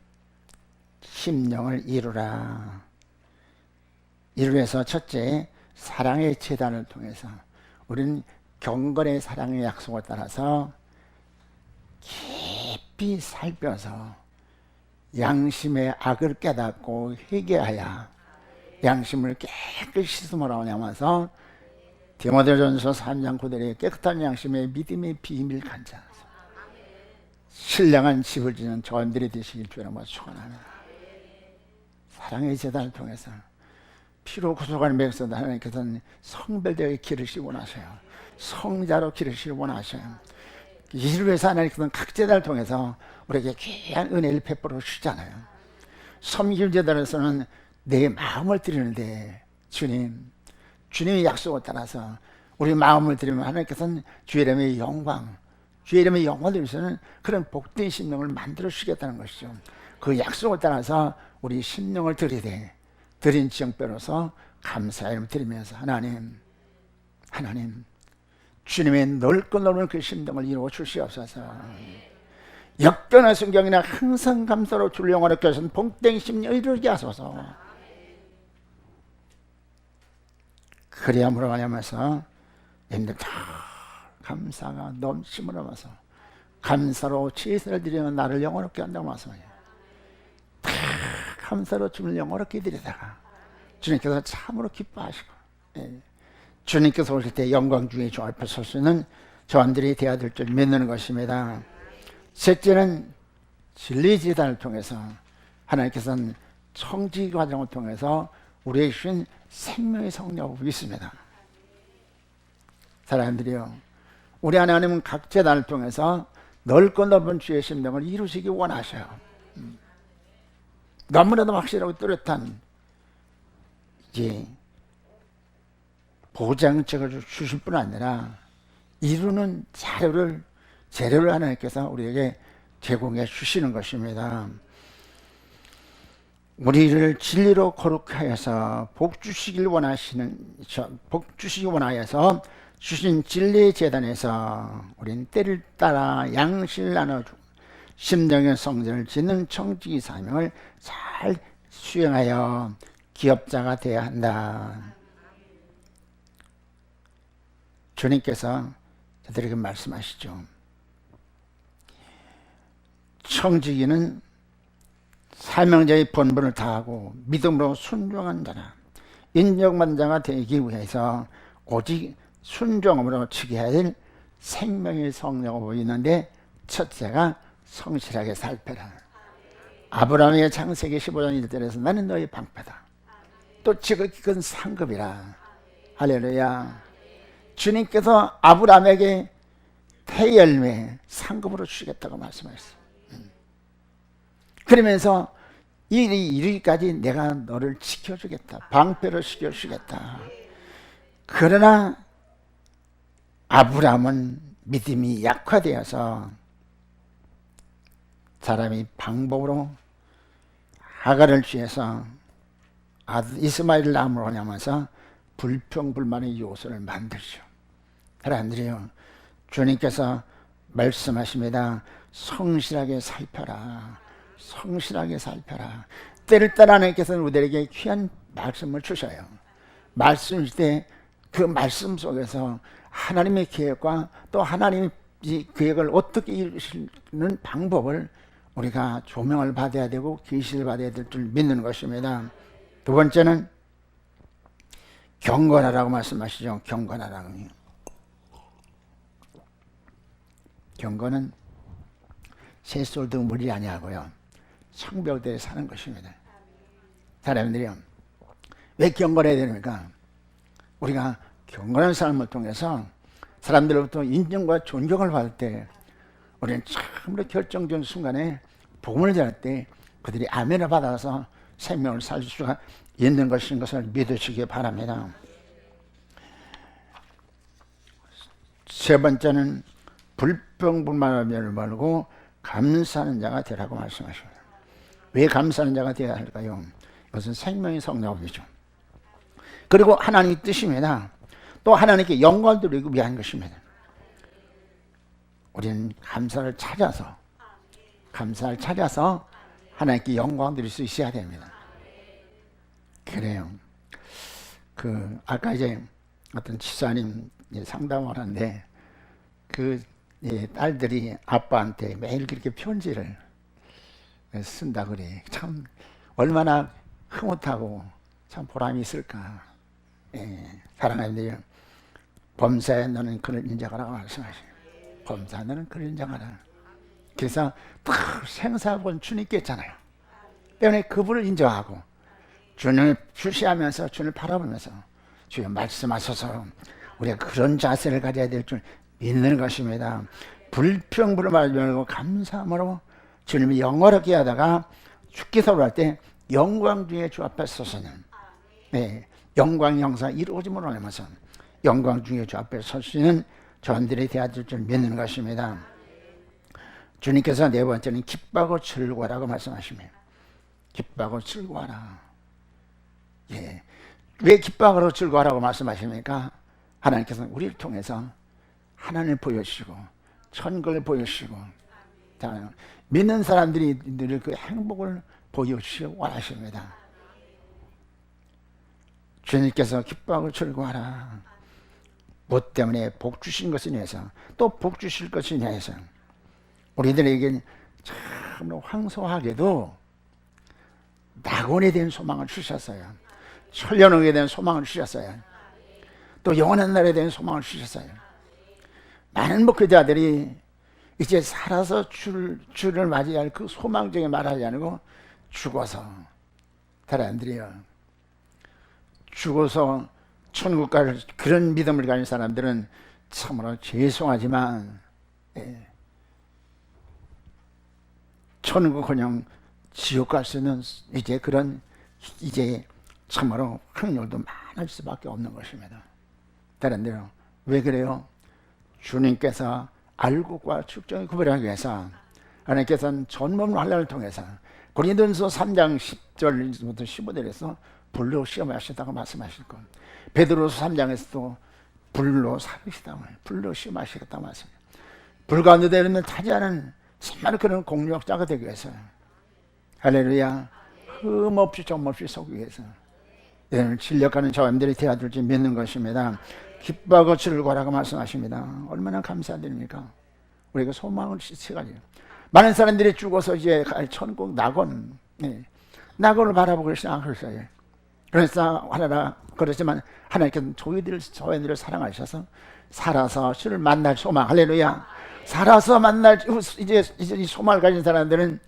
심령을 이루라. 이를 위해서 첫째, 사랑의 재단을 통해서 우리는 경건의 사랑의 약속을 따라서 깊이 살펴서 양심의 악을 깨닫고 회개하여 양심을 깨끗이 씻음으로 남아서 디모데전서 3장 9절에 깨끗한 양심의 믿음의 비밀 간자 신령한 집을 지는 저들이 되시길 주로 축원합니다. 사랑의 재단을 통해서 피로 구속하는 백성들 하나님께서는 성별되게 기르시기 원하셔요. 성자로 기르시기 원하셔요. 이를 위해서 하나님께서는 각 재단을 통해서 우리에게 귀한 은혜를 베풀어 주시잖아요. 섬김 재단에서는 내 마음을 드리는데 주님의 약속을 따라서 우리 마음을 드리면 하나님께서는 주의 이름의 영광, 주의 이름의 영광을 위해서는 그런 복된 심령을 만들어 주시겠다는 것이죠. 그 약속을 따라서 우리 심령을 드린 지형뼈로서 감사의 이름을 드리면서 하나님 주님의 넓고 넓은 그 심령을 이루어 주시옵소서. 역변의 순경이나 항상 감사로 주를 영원히 껴서 복된 심령을 이루게 하소서. 그리함으로 하면서 여러분들 다 감사가 넘침으로 와서 감사로 제사를 드리는 나를 영원롭게 한다고 말씀해요. 다 감사로 주를 영원롭게 드리다가 주님께서 참으로 기뻐하시고 주님께서 오실 때 영광 중에 주 앞에 설 수 있는 저한들이 되어야 될 줄 믿는 것입니다. 셋째는 진리재단을 통해서 하나님께서는 청지 과정을 통해서 우리에게 주신 생명의 성령을 있습니다. 사람들이요, 우리 하나님은 각 재단을 통해서 넓고 넓은 주의 심령을 이루시기 원하셔요. 너무나도 확실하고 뚜렷한 보장책을 주실 뿐 아니라 이루는 재료를 하나님께서 우리에게 제공해 주시는 것입니다. 우리를 진리로 거룩하게 하여서 복 주시기 원하여서 주신 진리의 재단에서 우리는 때를 따라 양식을 나눠주고 심령의 성전을 짓는 청지기 사명을 잘 수행하여 기업자가 되어야 한다. 주님께서 저들에게 말씀하시죠. 청지기는 사명자의 본분을 다하고 믿음으로 순종한 자나 인정받는 자가 되기 위해서 오직 순종함으로 지켜야 될 생명의 성령을 보이는데, 첫째가 성실하게 살펴라. 아브라함의 창세기 15장 1절에서 나는 너의 방패다, 또 지극히 상급이라. 할렐루야. 주님께서 아브라함에게 태열매 상급으로 주시겠다고 말씀하셨어요. 그러면서 일이 이르기까지 내가 너를 지켜주겠다, 방패로 지켜주겠다. 그러나 아브라함은 믿음이 약화되어서 사람이 방법으로 하갈을 취해서 아들 이스마엘을 낳음으로 하면서 불평불만의 요소를 만들죠. 사람들이요, 주님께서 말씀하십니다. 성실하게 살펴라. 성실하게 살펴라. 때를 따라 하나님께서는 우리에게 귀한 말씀을 주셔요. 말씀일 때 그 말씀 속에서 하나님의 계획과 또 하나님의 계획을 어떻게 이루시는 방법을 우리가 조명을 받아야 되고 계시를 받아야 될 줄 믿는 것입니다. 두 번째는 경건하라고 말씀하시죠. 경건하라고. 경건은 셋솔도 무리 아니하고요, 성벽대에 사는 것입니다. 사람들이요, 왜 경건해야 됩니까? 우리가 경건한 삶을 통해서 사람들로부터 인정과 존경을 받을 때 우리는 참으로 결정적인 순간에 복음을 전할 때 그들이 아멘을 받아서 생명을 살 수가 있는 것인 것을 믿으시기 바랍니다. 세 번째는 불평불만을 말고 감사하는 자가 되라고 말씀하십니다. 왜 감사하는 자가 되어야 할까요? 이것은 생명의 성령이죠. 그리고 하나님의 뜻입니다. 또 하나님께 영광을 드리기 위한 것입니다. 우리는 감사를 찾아서 하나님께 영광 드릴 수 있어야 됩니다. 그래요. 아까 이제 어떤 집사님 상담을 하는데 딸들이 아빠한테 매일 그렇게 편지를 쓴다 그래. 참 얼마나 흐뭇하고 참 보람이 있을까. 사랑하는데요, 범사에 너는 그를 인정하라고 말씀하시죠. 범사에 너는 그를 인정하라. 그래서 생사본 주님께 있잖아요. 때문에 그분을 인정하고 주님을 주시하면서 주님을 바라보면서 주여 말씀하셔서 우리가 그런 자세를 가져야 될 줄 믿는 것입니다. 불평불만 말고 감사함으로 주님이 영원하게 하다가 죽기 서로할 때 영광 중에 주 앞에 서서는 영광 형사 이루어짐으로 하면서 영광 중에 주 앞에 설 수 있는 저들이 되어야 될 줄 믿는 것입니다. 주님께서 네 번째는 기뻐하고 즐거워라고 말씀하십니다. 기뻐하고 즐거워라. 왜 기뻐하고 즐거워라고 말씀하십니까? 하나님께서 우리를 통해서 하나님을 보여주시고 천국을 보여주시고 믿는 사람들이 늘 그 행복을 보여주시기 원하십니다. 주님께서 기뻐하고 즐거워하라. 무엇 때문에 복 주신 것에 대해서 또 복 주실 것에 대해서 우리들에게 참으로 황소하게도 낙원에 대한 소망을 주셨어요. 천년왕국에 대한 소망을 주셨어요. 또 영원한 날에 대한 소망을 주셨어요. 많은 목회자들이 이제 살아서 주를 맞이할 그 소망적인 말하지 않고 죽어서, 사람들이요, 죽어서 천국 갈 그런 믿음을 가진 사람들은 참으로 죄송하지만, 천국은영 지옥 갈 수 있는 이제 그런 이제 참으로 확률도 많을 수밖에 없는 것입니다. 다른 대로 왜 그래요? 주님께서 알곡과 축정을 구별하기 위해서 하나님께서는 전문 환란을 통해서 고린도전서 3장 10절부터 15절에서 불로 시험하시다고 말씀하실 것, 베드로서 3장에서도 불로 살으시다고, 불로 시험하시겠다고 말씀해요. 불 가운데 내리면 타지않은 정말 그런 공력자가 되기 위해서, 할렐루야, 흠없이 점없이 속이기 위해서 여러분 진력하는 자원들이 되어야 될지 믿는 것입니다. 기뻐하고 즐거워라고 말씀하십니다. 얼마나 감사드립니까? 우리가 소망을 시켜가지고 많은 사람들이 죽어서 이제 갈 천국 낙원, 낙원을 바라보고 생각했어요. 그래서 하나라 그렇지만 하나님께서 저희들을 사랑하셔서 살아서 주를 만날 소망, 할렐루야, 살아서 만날 이제 이 소망을 가진 사람들은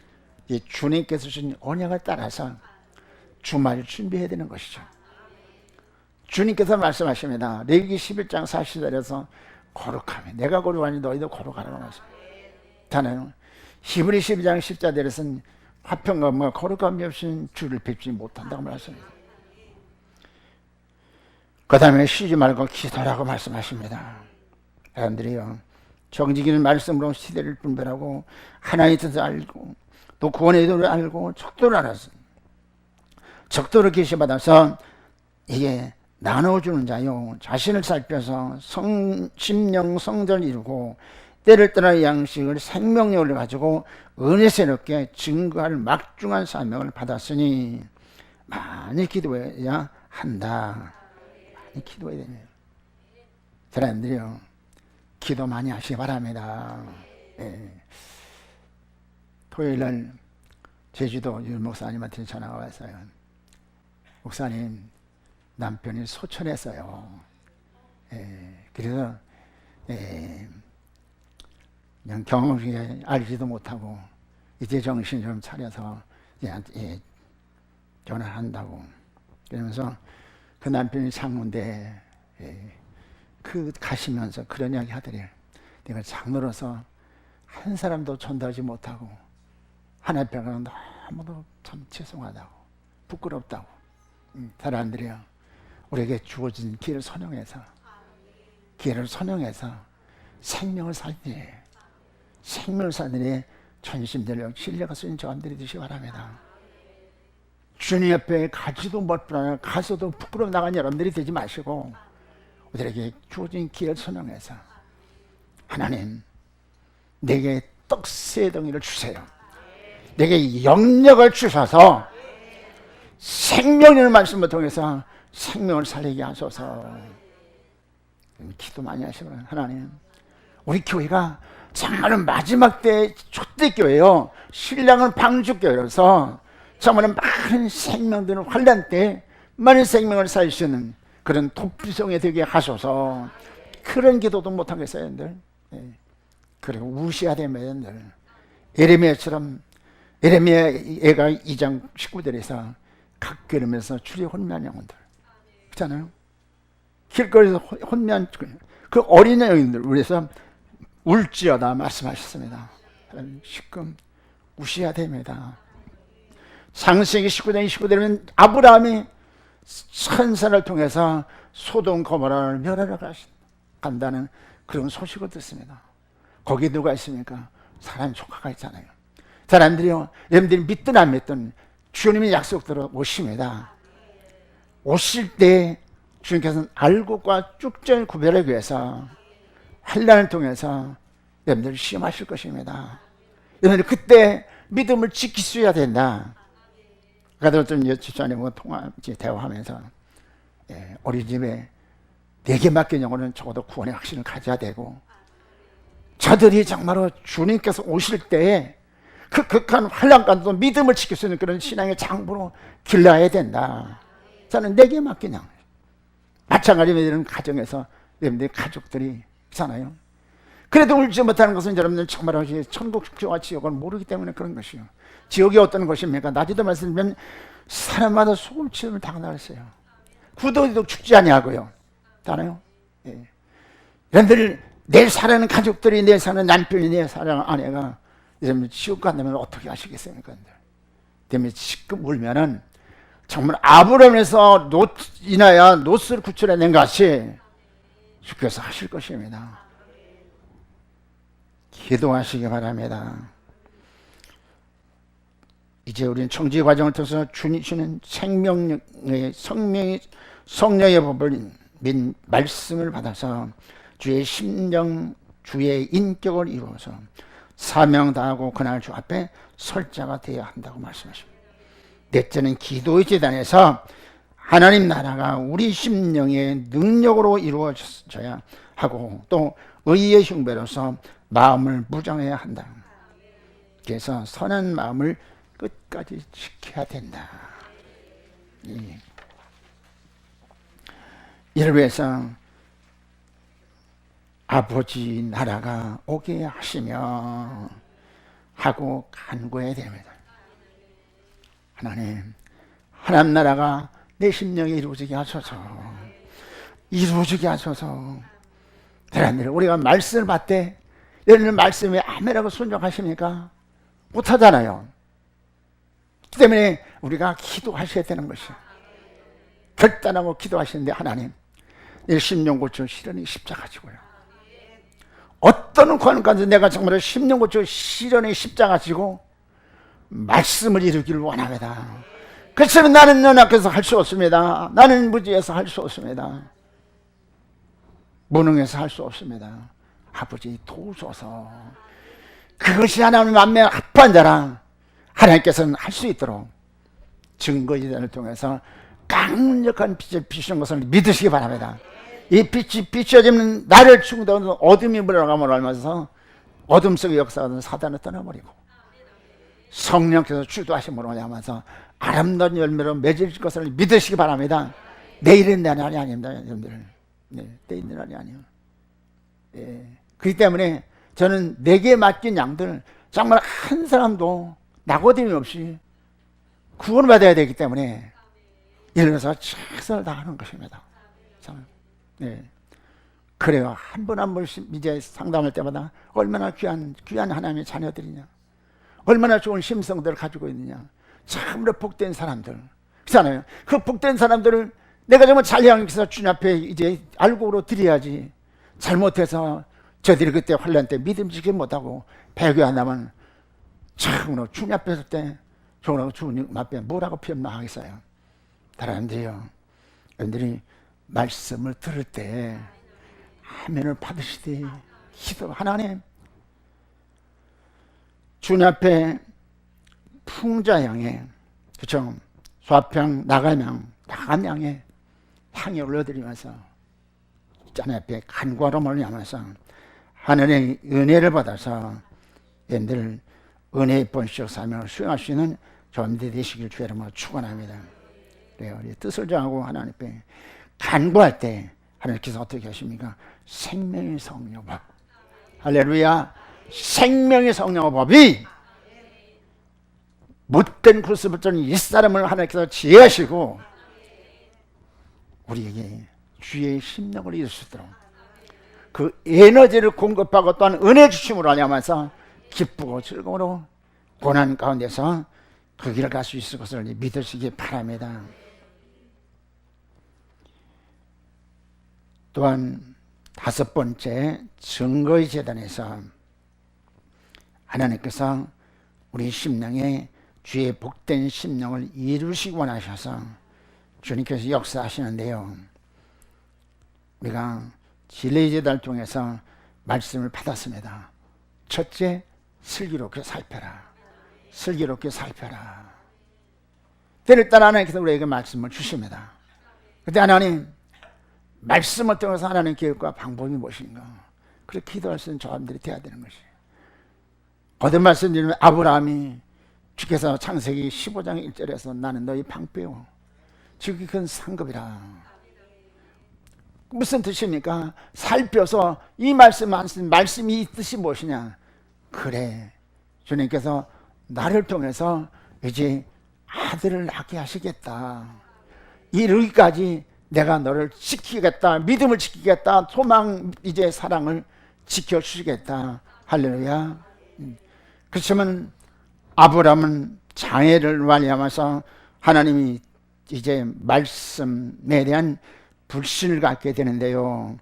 이 주님께서 주신 언약을 따라서 주말을 준비해야 되는 것이죠. 주님께서 말씀하십니다. 레위기 11장 40절에서 거룩하며 내가 거룩하니 너희도 거룩하라고 말씀합니다. 히브리 12장 10절에서는 화평과 거룩함이 없이는 주를 뵙지 못한다고 말씀합니다. 그 다음에 쉬지 말고 기도하라고 말씀하십니다. 사람들이요, 정직인 말씀으로 시대를 분별하고 하나님의 뜻을 알고 또 구원의 의도를 알고 척도를 알아서 적도를 계시받아서 이게 나눠주는 자요, 자신을 살펴서 심령 성전을 이루고 때를 따라 양식을 생명력을 가지고 은혜스럽게 증거할 막중한 사명을 받았으니 많이 기도해야 한다. 많이 기도해야 되네요. 사람들이요, 기도 많이 하시기 바랍니다. 토요일날 제주도 유 목사님한테 전화가 왔어요. 목사님, 남편이 소천했어요. 그래서 그냥 경험이 알지도 못하고 이제 정신 좀 차려서 전화를 한다고. 그러면서 그 남편이 장로인데 그 가시면서 그런 이야기 하더래요. 내가 장로로서 한 사람도 전도하지 못하고 하나님 앞에 너무도 참 죄송하다고, 부끄럽다고. 사람들이요, 우리에게 주어진 기회를 선용해서 생명을 살리니, 생명을 살리니 전심전력 신뢰가 쓰는 저함들이 되시기 바랍니다. 주님 옆에 가지도 못하나 가서도 부끄러워 나간 여러분들이 되지 마시고 우리에게 주어진 기회를 선용해서 하나님, 내게 떡 세 덩이를 주세요. 내게 영력을 주셔서 생명의 말씀을 통해서 생명을 살리게 하소서. 기도 많이 하시고요. 하나님, 우리 교회가 정말 마지막 때 초대교회요, 신랑은 방주교회로서 정말 많은 생명들을 환난 때 많은 생명을 살리시는 그런 도피성에 되게 하소서. 그런 기도도 못하겠어요, 여러분들. 그리고 우시야 되면 여러분들, 예레미야처럼, 예레미야 애가 2장 19절에서 각별하면서 주의 혼미한 영혼들 그렇잖아요. 길거리에서 혼미한 그 어린 영혼들 위해서 울지어다 말씀하셨습니다. 지금 우시야 됩니다. 창세기 19장 29절에는 아브라함이 천사를 통해서 소돔 고모라를 멸하러 간다는 그런 소식을 듣습니다. 거기 누가 있습니까? 사람 조카가 있잖아요. 사람들이요, 여러분들이 믿든 안 믿든 주님의 약속대로 오십니다. 오실 때 주님께서는 알곡과 쭉정을 구별하기 위해서 환난을 통해서 여러분들을 시험하실 것입니다. 여러분들 그때 믿음을 지킬 수 있어야 된다. 아까 어떤 집사님과 대화하면서 어린이집에 4개 맡긴 영혼은 적어도 구원의 확신을 가져야 되고, 저들이 정말로 주님께서 오실 때에 그 극한 환난 가운데도 믿음을 지킬 수 있는 그런 신앙의 장부로 길러야 된다. 저는 4개 맡긴 영혼. 마찬가지로 이런 가정에서 여러분들의 가족들이 있잖아요. 그래도 울지 못하는 것은 여러분들 정말 천국과 지옥을 모르기 때문에 그런 것이요. 지옥이 어떤 것입니까? 낮에도 말씀드리면 사람마다 소금치를 당한다 그랬어요. 구더기도 죽지 아니하고요. 알아요? 예. 여러분들 내 사랑하는 가족들이, 내 사랑하는 남편이, 내 사랑하는 아내가 여러분 지옥 간다면 어떻게 하시겠습니까? 때문에 지금 울면은 정말 아브라함에서 롯 인하여 롯을 구출해낸 것이 주께서 하실 것입니다. 기도하시기 바랍니다. 이제 우리는 청지 과정을 통해서 주시는 생명의 성령의 법을 민 말씀을 받아서 주의 심령, 주의 인격을 이루어서 사명 다하고 그날 주 앞에 설 자가 되어야 한다고 말씀하십니다. 넷째는 기도의 재단에서 하나님 나라가 우리 심령의 능력으로 이루어져야 하고 또 의의 흉배로서 마음을 무장해야 한다. 그래서 선한 마음을 끝까지 지켜야 된다. 이를 위해서 아버지 나라가 오게 하시며 하고 간구해야 됩니다. 하나님 나라가 내 심령에 이루어지게 하소서. 이루어지게 하소서. 여러분들 우리가 말씀을 받되 여러분들 말씀에 아멘하고 순종하십니까? 못하잖아요. 그 때문에 우리가 기도하셔야 되는 것이에요. 결단하고 기도하시는데 하나님 내 심령 고쳐 실현이 십자가 지고요. 어떤 관계까지 내가 정말 심령 고쳐 실현이 십자가 지고 말씀을 이루기를 원합니다. 그렇지만 나는 연약해서 할 수 없습니다. 나는 무지해서 할 수 없습니다. 무능해서 할 수 없습니다. 아버지 도우소서. 그것이 하나님 만매 합한 자라 하나님께서는 할 수 있도록 증거제단을 통해서 강력한 빛을 비추는 것을 믿으시기 바랍니다. 이 빛이 비춰지면 나를 충동하는 어둠이 물러가면 알면서 어둠 속의 역사는 사단을 떠나버리고 성령께서 주도하심으로 하면서 아름다운 열매로 맺을 것을 믿으시기 바랍니다. 내일은 내 날이 아닙니다, 여러분들. 네, 내일 내 날이 아니에요. 네. 그렇기 때문에 저는 내게 맡긴 양들 정말 한 사람도 낙오됨이 없이 구원받아야 되기 때문에 일어나서 최선을 다하는 것입니다. 네. 그래요. 한 분 한 분씩 이제 상담할 때마다 얼마나 귀한 하나님의 자녀들이냐, 얼마나 좋은 심성들을 가지고 있느냐, 참으로 복된 사람들. 그렇잖아요. 그 복된 사람들을 내가 정말 잘 향해서 주님 앞에 이제 알고로 드려야지. 잘못해서 저들이 그때 환난 때 믿음지게 못하고 배교한다면 참으로 주님 앞에 설 때 주님 앞에 뭐라고 변명하겠어요. 다른데요, 여러분들이 말씀을 들을 때 아멘을 받으시되 기도. 하나님 주님 앞에 풍자향에, 그렇죠, 소화평 나감향 향에 올려드리면서 주님 앞에 간구하러 몰려하면서 하늘의 은혜를 받아서 여러분들 은혜의 본격 사명을 수행할 수 있는 존재 되시길 주의 이름으로 축원합니다. 그래요. 뜻을 정하고 하나님 앞에 간구할 때 하나님께서 어떻게 하십니까? 생명의 성령법. 할렐루야. 생명의 성령법이 못된 구습을전 이 사람을 하나님께서 지혜하시고 우리에게 주의 심령을 이룰 수 있도록 그 에너지를 공급하고 또한 은혜 주심으로 하면서 기쁘고 즐거움으로 고난 가운데서 그 길을 갈 수 있을 것을 믿으시기 바랍니다. 또한 다섯 번째, 증거의 재단에서 하나님께서 우리 심령에 주의 복된 심령을 이루시기 원하셔서 주님께서 역사하시는데요, 우리가 진리의 재단을 통해서 말씀을 받았습니다. 첫째, 슬기롭게 살펴라. 슬기롭게 살펴라. 때를 따라 하나님께서 우리에게 말씀을 주십니다. 그때 하나님 말씀을 통해서 하나님 계획과 방법이 무엇인가, 그렇게 기도할 수 있는 사람들이 되어야 되는 것이에요. 어떤 말씀드리면 아브라함이 주께서 창세기 15장 1절에서 나는 너희 방패요 지극히 큰 상급이라, 무슨 뜻입니까? 살펴서 이 말씀이 이 뜻이 무엇이냐? 그래, 주님께서 나를 통해서 이제 아들을 낳게 하시겠다. 이르기까지 내가 너를 지키겠다. 믿음을 지키겠다. 소망, 이제 사랑을 지켜주시겠다. 할렐루야. 그렇지만 아브라함은 장애를 말미암아서 하나님이 이제 말씀에 대한 불신을 갖게 되는데요.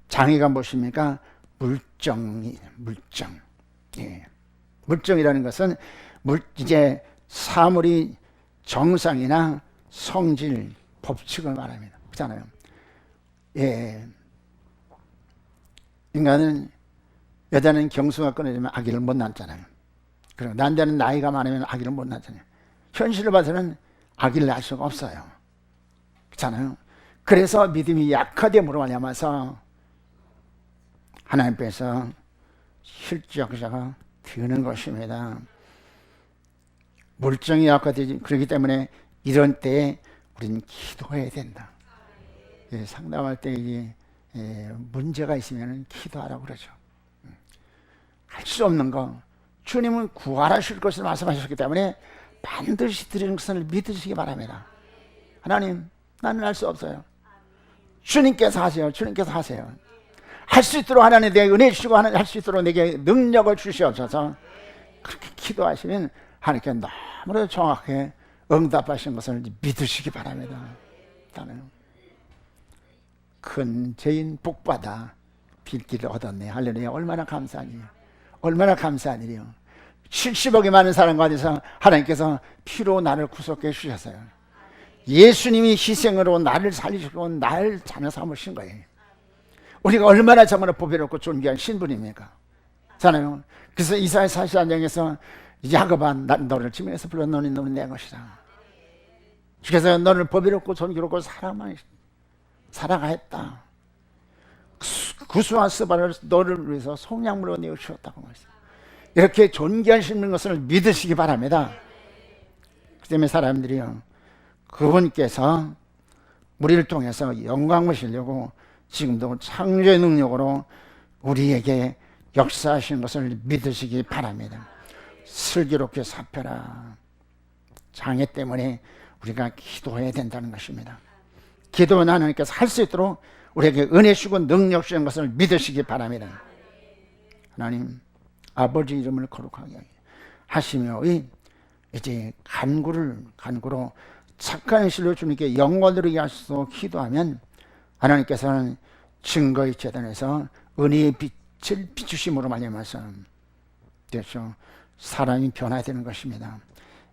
장애가 무엇입니까? 물정. 예. 물정이라는 것은 이제 사물이 정상이나 성질, 법칙을 말합니다. 그렇잖아요. 예. 인간은, 여자는 경수가 끊어지면 아기를 못 낳잖아요. 그리고 남자는 나이가 많으면 아기를 못 낳잖아요. 현실을 봐서는 아기를 낳을 수가 없어요. 그렇잖아요. 그래서 믿음이 약화됨으로 말미암아서 하나님께서 실적자가 되는 것입니다. 물정이 약화되지. 그렇기 때문에 이런 때에 우리는 기도해야 된다. 예, 상담할 때 이게 문제가 있으면 기도하라고 그러죠. 할 수 없는 거, 주님은 구하라실 것을 말씀하셨기 때문에 반드시 드리는 것을 믿으시기 바랍니다. 하나님, 나는 할 수 없어요. 주님께서 하세요. 주님께서 하세요. 할 수 있도록 하나님 내게 은혜 주시고 할 수 있도록 내게 능력을 주시옵소서. 그렇게 기도하시면 하나님께 너무나 정확하게 응답하신 것을 믿으시기 바랍니다. 나는 큰 죄인 복받아 빌기를 얻었네. 할렐루야. 얼마나 감사한 일이요. 얼마나 감사한 일이요. 70억이 많은 사람 가운데서 하나님께서 피로 나를 구속해 주셨어요. 예수님이 희생으로 나를 살리시고 나를 자녀 삼으신 거예요. 우리가 얼마나 정말 보배롭고 존귀한 신분입니까? 잖아요. 그래서 이사야 41장에서 야곱아, 난 너를 지명해서 불렀노니 너는 내 것이다. 주께서 너를 보배롭고 존귀롭고 사랑하였다. 구수한 스바를 너를 위해서 속량물로 내어주셨다고 말했어요. 이렇게 존귀하신 것을 믿으시기 바랍니다. 그 때문에 사람들이요, 그분께서 우리를 통해서 영광을 주시려고 지금도 창조의 능력으로 우리에게 역사하시는 것을 믿으시기 바랍니다. 슬기롭게 살펴라. 장애 때문에 우리가 기도해야 된다는 것입니다. 기도는 하나님께서 할 수 있도록 우리에게 은혜 주시고 능력 주시는 것을 믿으시기 바랍니다. 하나님, 아버지 이름을 거룩하게 하시며 이제 간구로 착한 실로 주님께 영광 드리게 하시도록 기도하면 하나님께서는 증거의 재단에서 은혜의 빛을 비추심으로 말미암아서 그래서 사람이 변화되는 것입니다.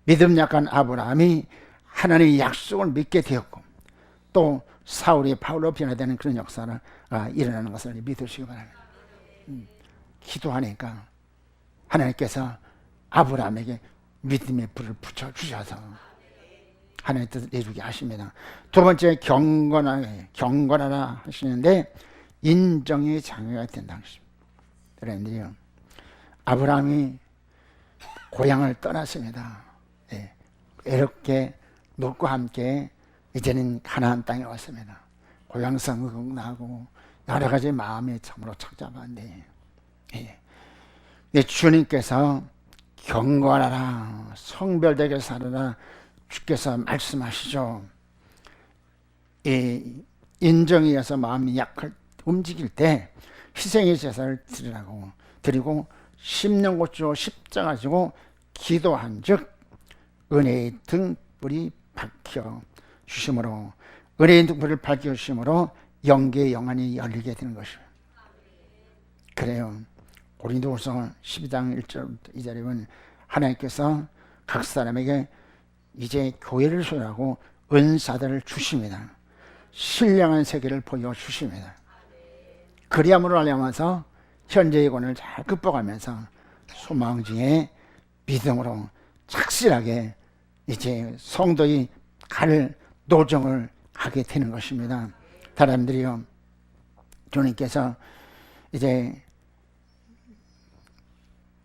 믿음 약한 아브라함이 하나님의 약속을 믿게 되었고 또 사울이 바울로 변화되는 그런 역사를 일어나는 것을 믿으시기 바랍니다. 기도하니까 하나님께서 아브라함에게 믿음의 불을 붙여주셔서 하나님의 뜻을 이루게 하십니다. 두 번째, 경건하라 하시는데 인정의 장애가 된다는 것입니다. 여러분들이요, 아브라함이 고향을 떠났습니다. 예, 외롭게 롯과 함께 이제는 가나안 땅에 왔습니다. 고향성을 나고 여러 가지 마음이 참으로 착잡한데, 주님께서 경건하라, 성별되게 살아라 주께서 말씀하시죠. 인정에 의해서 마음이 움직일 때 희생의 제사를 드리고 심는 곳으로 십자가 지고 기도한 즉 은혜의 등불이 밝혀 주심으로 은혜의 등불을 밝혀 주심으로 영계의 영안이 열리게 되는 것입니다. 그래요. 고린도후서 12장 1절부터 2절에 보면 하나님께서 각 사람에게 이제 교회를 소유하고 은사들을 주십니다. 신령한 세계를 보여주십니다. 그리함으로 알려면서 현재의 권을 잘 극복하면서 소망지에 믿음으로 착실하게 이제 성도의 갈 노정을 하게 되는 것입니다. 사람들이요, 주님께서 이제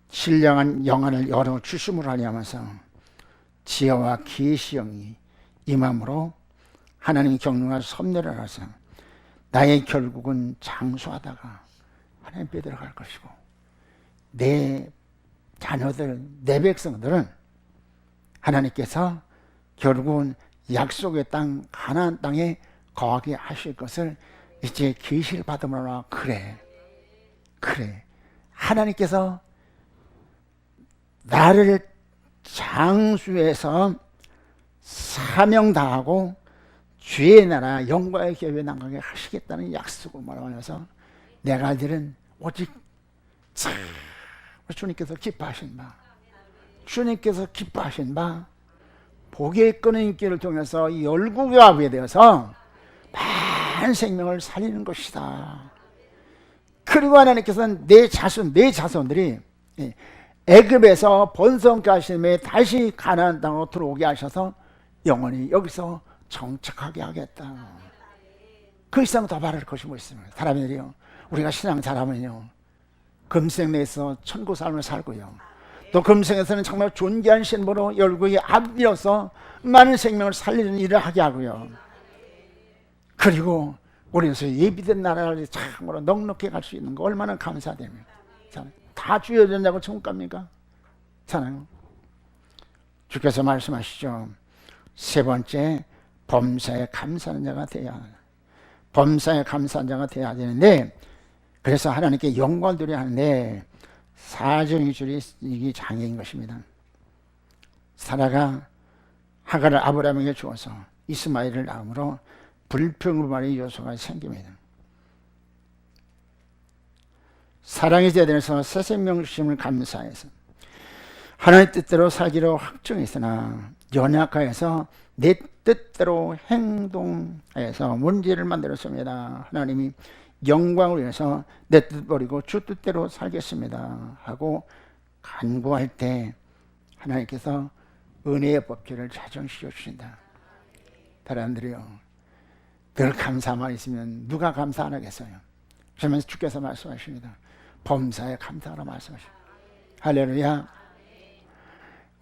신령한 영안을 열어주심으로 하려면서 지혜와 계시형이 임함으로 하나님 경륜과 섭리를 알아서 나의 결국은 장수하다가 하나님 께 들어갈 것이고 내 자녀들, 내 백성들은 하나님께서 결국은 약속의 땅, 가나안 땅에 거하게 하실 것을 이제 계시를 받으므로나 그래 하나님께서 나를 장수해서 사명 다하고 주의 나라 영광의 교회에 나가게 하시겠다는 약속을 말하면서 내가 할 일은 오직 주님께서 기뻐하신 바, 주님께서 기뻐하신 바 복의 끄는 인기를 통해서 열국교합에 되어서 많은 생명을 살리는 것이다. 그리고 하나님께서는 내 자손들이 애굽에서 번성케 하심에 다시 가나안 땅으로 들어오게 하셔서 영원히 여기서 정착하게 하겠다. 그 이상 더 바랄 것이 뭐 있습니까? 사람들이요, 우리가 신앙 잘하면요 금생 내에서 천국 삶을 살고요, 또 금생에서는 정말 존귀한 신부로 열국에 앞이어서 많은 생명을 살리는 일을 하게 하고요, 그리고 우리에서 예비된 나라를 참으로 넉넉히 갈 수 있는 거 얼마나 감사됩니까? 다 주어졌냐고 천국 갑니까? 잖아요. 주께서 말씀하시죠. 세 번째, 범사에 감사하는 자가 되어야 한다. 범사에 감사하는 자가 되어야 되는데, 그래서 하나님께 영광을 드려야 하는데 사정이줄이 이게 장애인 것입니다. 사라가 하갈을 아브라함에게 주어서 이스마엘을 낳음으로 불평불만의 요소가 생깁니다. 사랑의 제대로서 새 생명 주심을 감사해서 하나님의 뜻대로 살기로 확정했으나 연약하여서 내 뜻대로 행동하여서 문제를 만들었습니다. 하나님이 영광을 위해서 내 뜻 버리고 주 뜻대로 살겠습니다 하고 간구할 때 하나님께서 은혜의 법궤를 자정시켜 주신다. 사람들이요, 늘 감사만 있으면 누가 감사 안 하겠어요? 그러면서 주께서 말씀하십니다. 범사에 감사하라 말씀하십니다. 할렐루야.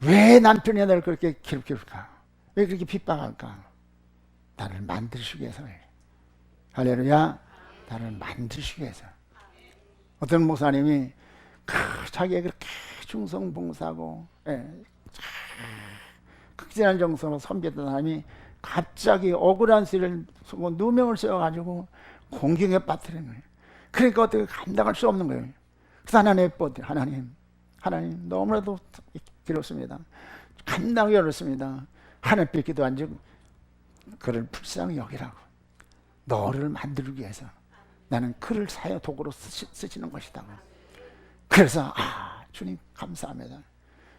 왜 남편이 나를 그렇게 괴롭힐까? 왜 그렇게 핍박할까? 나를 만드시기 위해서예요. 할렐루야. 나를 만드시기 위해서. 어떤 목사님이 자기가 그렇게 충성봉사하고 극진한 정성으로 섬겼던 사람이 갑자기 억울한 소리를 쓰고 누명을 써가지고 공경에 빠뜨리는 거예요. 그러니까 어떻게 감당할 수 없는 거예요. 그래서 하나님 너무나도 괴롭습니다. 감당이 어렵습니다. 하나님께 기도한 그를 불쌍히 여기라고, 너를 만들기 위해서 나는 그를 사여 도구로 쓰시는 것이다. 그래서 주님 감사합니다.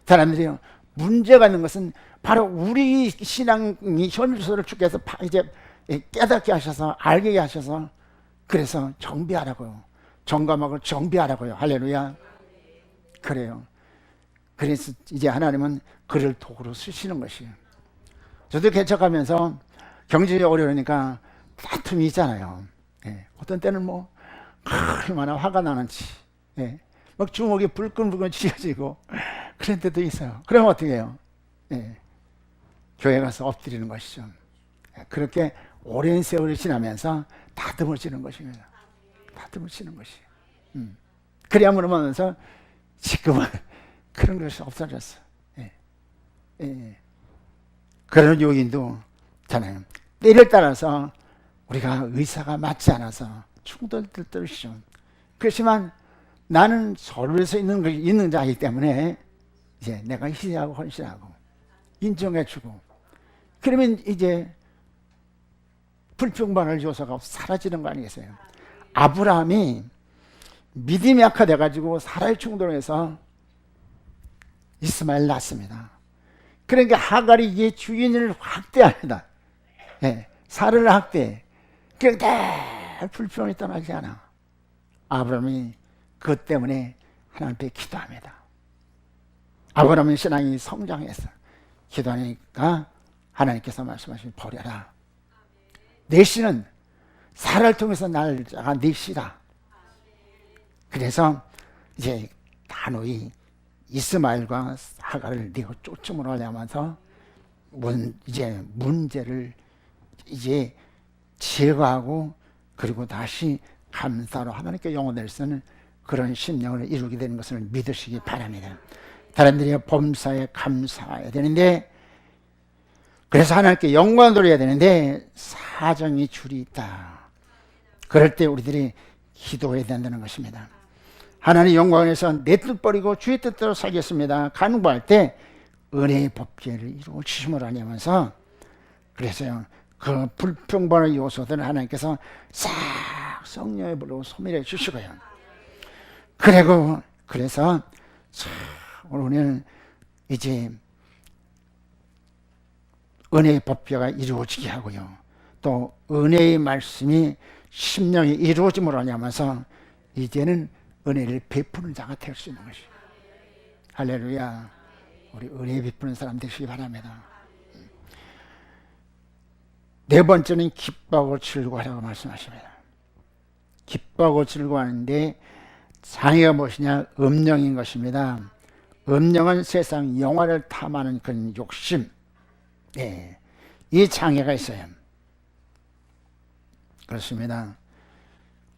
사람들이요, 문제가 있는 것은 바로 우리 신앙이 현실을 주께서 이제 깨닫게 하셔서 알게 하셔서 그래서 정비하라고요. 정감하고 정비하라고요. 할렐루야. 그래요. 그래서 이제 하나님은 그를 도구로 쓰시는 것이에요. 저도 개척하면서 경제적으로 어려우니까 다툼이 있잖아요. 어떤 때는 뭐 얼마나 화가 나는지 막 주먹이 불끈불끈 쥐어지고 그런 때도 있어요. 그러면 어떻게 해요? 교회 가서 엎드리는 것이죠. 그렇게 오랜 세월이 지나면서 다듬을 치는 것입니다. 다듬을 치는 것이에요. 그래야만 하면서 지금은 그런 것이 없어졌어. 그런 요인도 있잖아요. 때를 따라서 우리가 의사가 맞지 않아서 충돌될 때도 있죠. 그렇지만 나는 서로 위해서 있는 자이기 때문에 이제 내가 희생하고 헌신하고 인정해주고 그러면 이제 불평만을 요소가 사라지는 거 아니겠어요? 아브라함이 믿음이 약화돼가지고 사라의 충돌에서 이스마엘 낳습니다. 그러니까 하갈이 이게 주인을 확대합니다. 사라를 확대해. 그러니까 불평이 떠나지 않아. 아브라함이 그것 때문에 하나님께 기도합니다. 아브라함의 신앙이 성장했어. 기도하니까 하나님께서 말씀하시니 버려라. 내 씨는 사라를 통해서 날짜가 내 씨다. 그래서 이제 단호히 이스마엘과 하갈을 네가 쫓음으로 하면서 이제 문제를 이제 제거하고 그리고 다시 감사로 하나님께 영혼을 쓰는 그런 심령을 이루게 되는 것을 믿으시기 바랍니다. 사람들이 범사에 감사해야 되는데, 그래서 하나님께 영광을 돌려야 되는데 사정이 줄이 있다. 그럴 때 우리들이 기도해야 된다는 것입니다. 하나님 영광을 위해서 내 뜻 버리고 주의 뜻대로 살겠습니다 간구할 때 은혜의 법계를 이루어 주심을 아니면서, 그래서요 그 불평번한 요소들을 하나님께서 싹 성령의 불로 소멸해 주시고요. 그래서 오늘 이제 은혜의 법궤가 이루어지게 하고요. 또 은혜의 말씀이 심령이 이루어짐으로 하면서 이제는 은혜를 베푸는 자가 될 수 있는 것이에요. 할렐루야. 우리 은혜 베푸는 사람 되시기 바랍니다. 네 번째는 기뻐하고 즐거워하라고 말씀하십니다. 기뻐하고 즐거워하는데 장애가 무엇이냐? 음령인 것입니다. 음령은 세상 영화를 탐하는 그런 욕심, 이 장애가 있어요. 그렇습니다.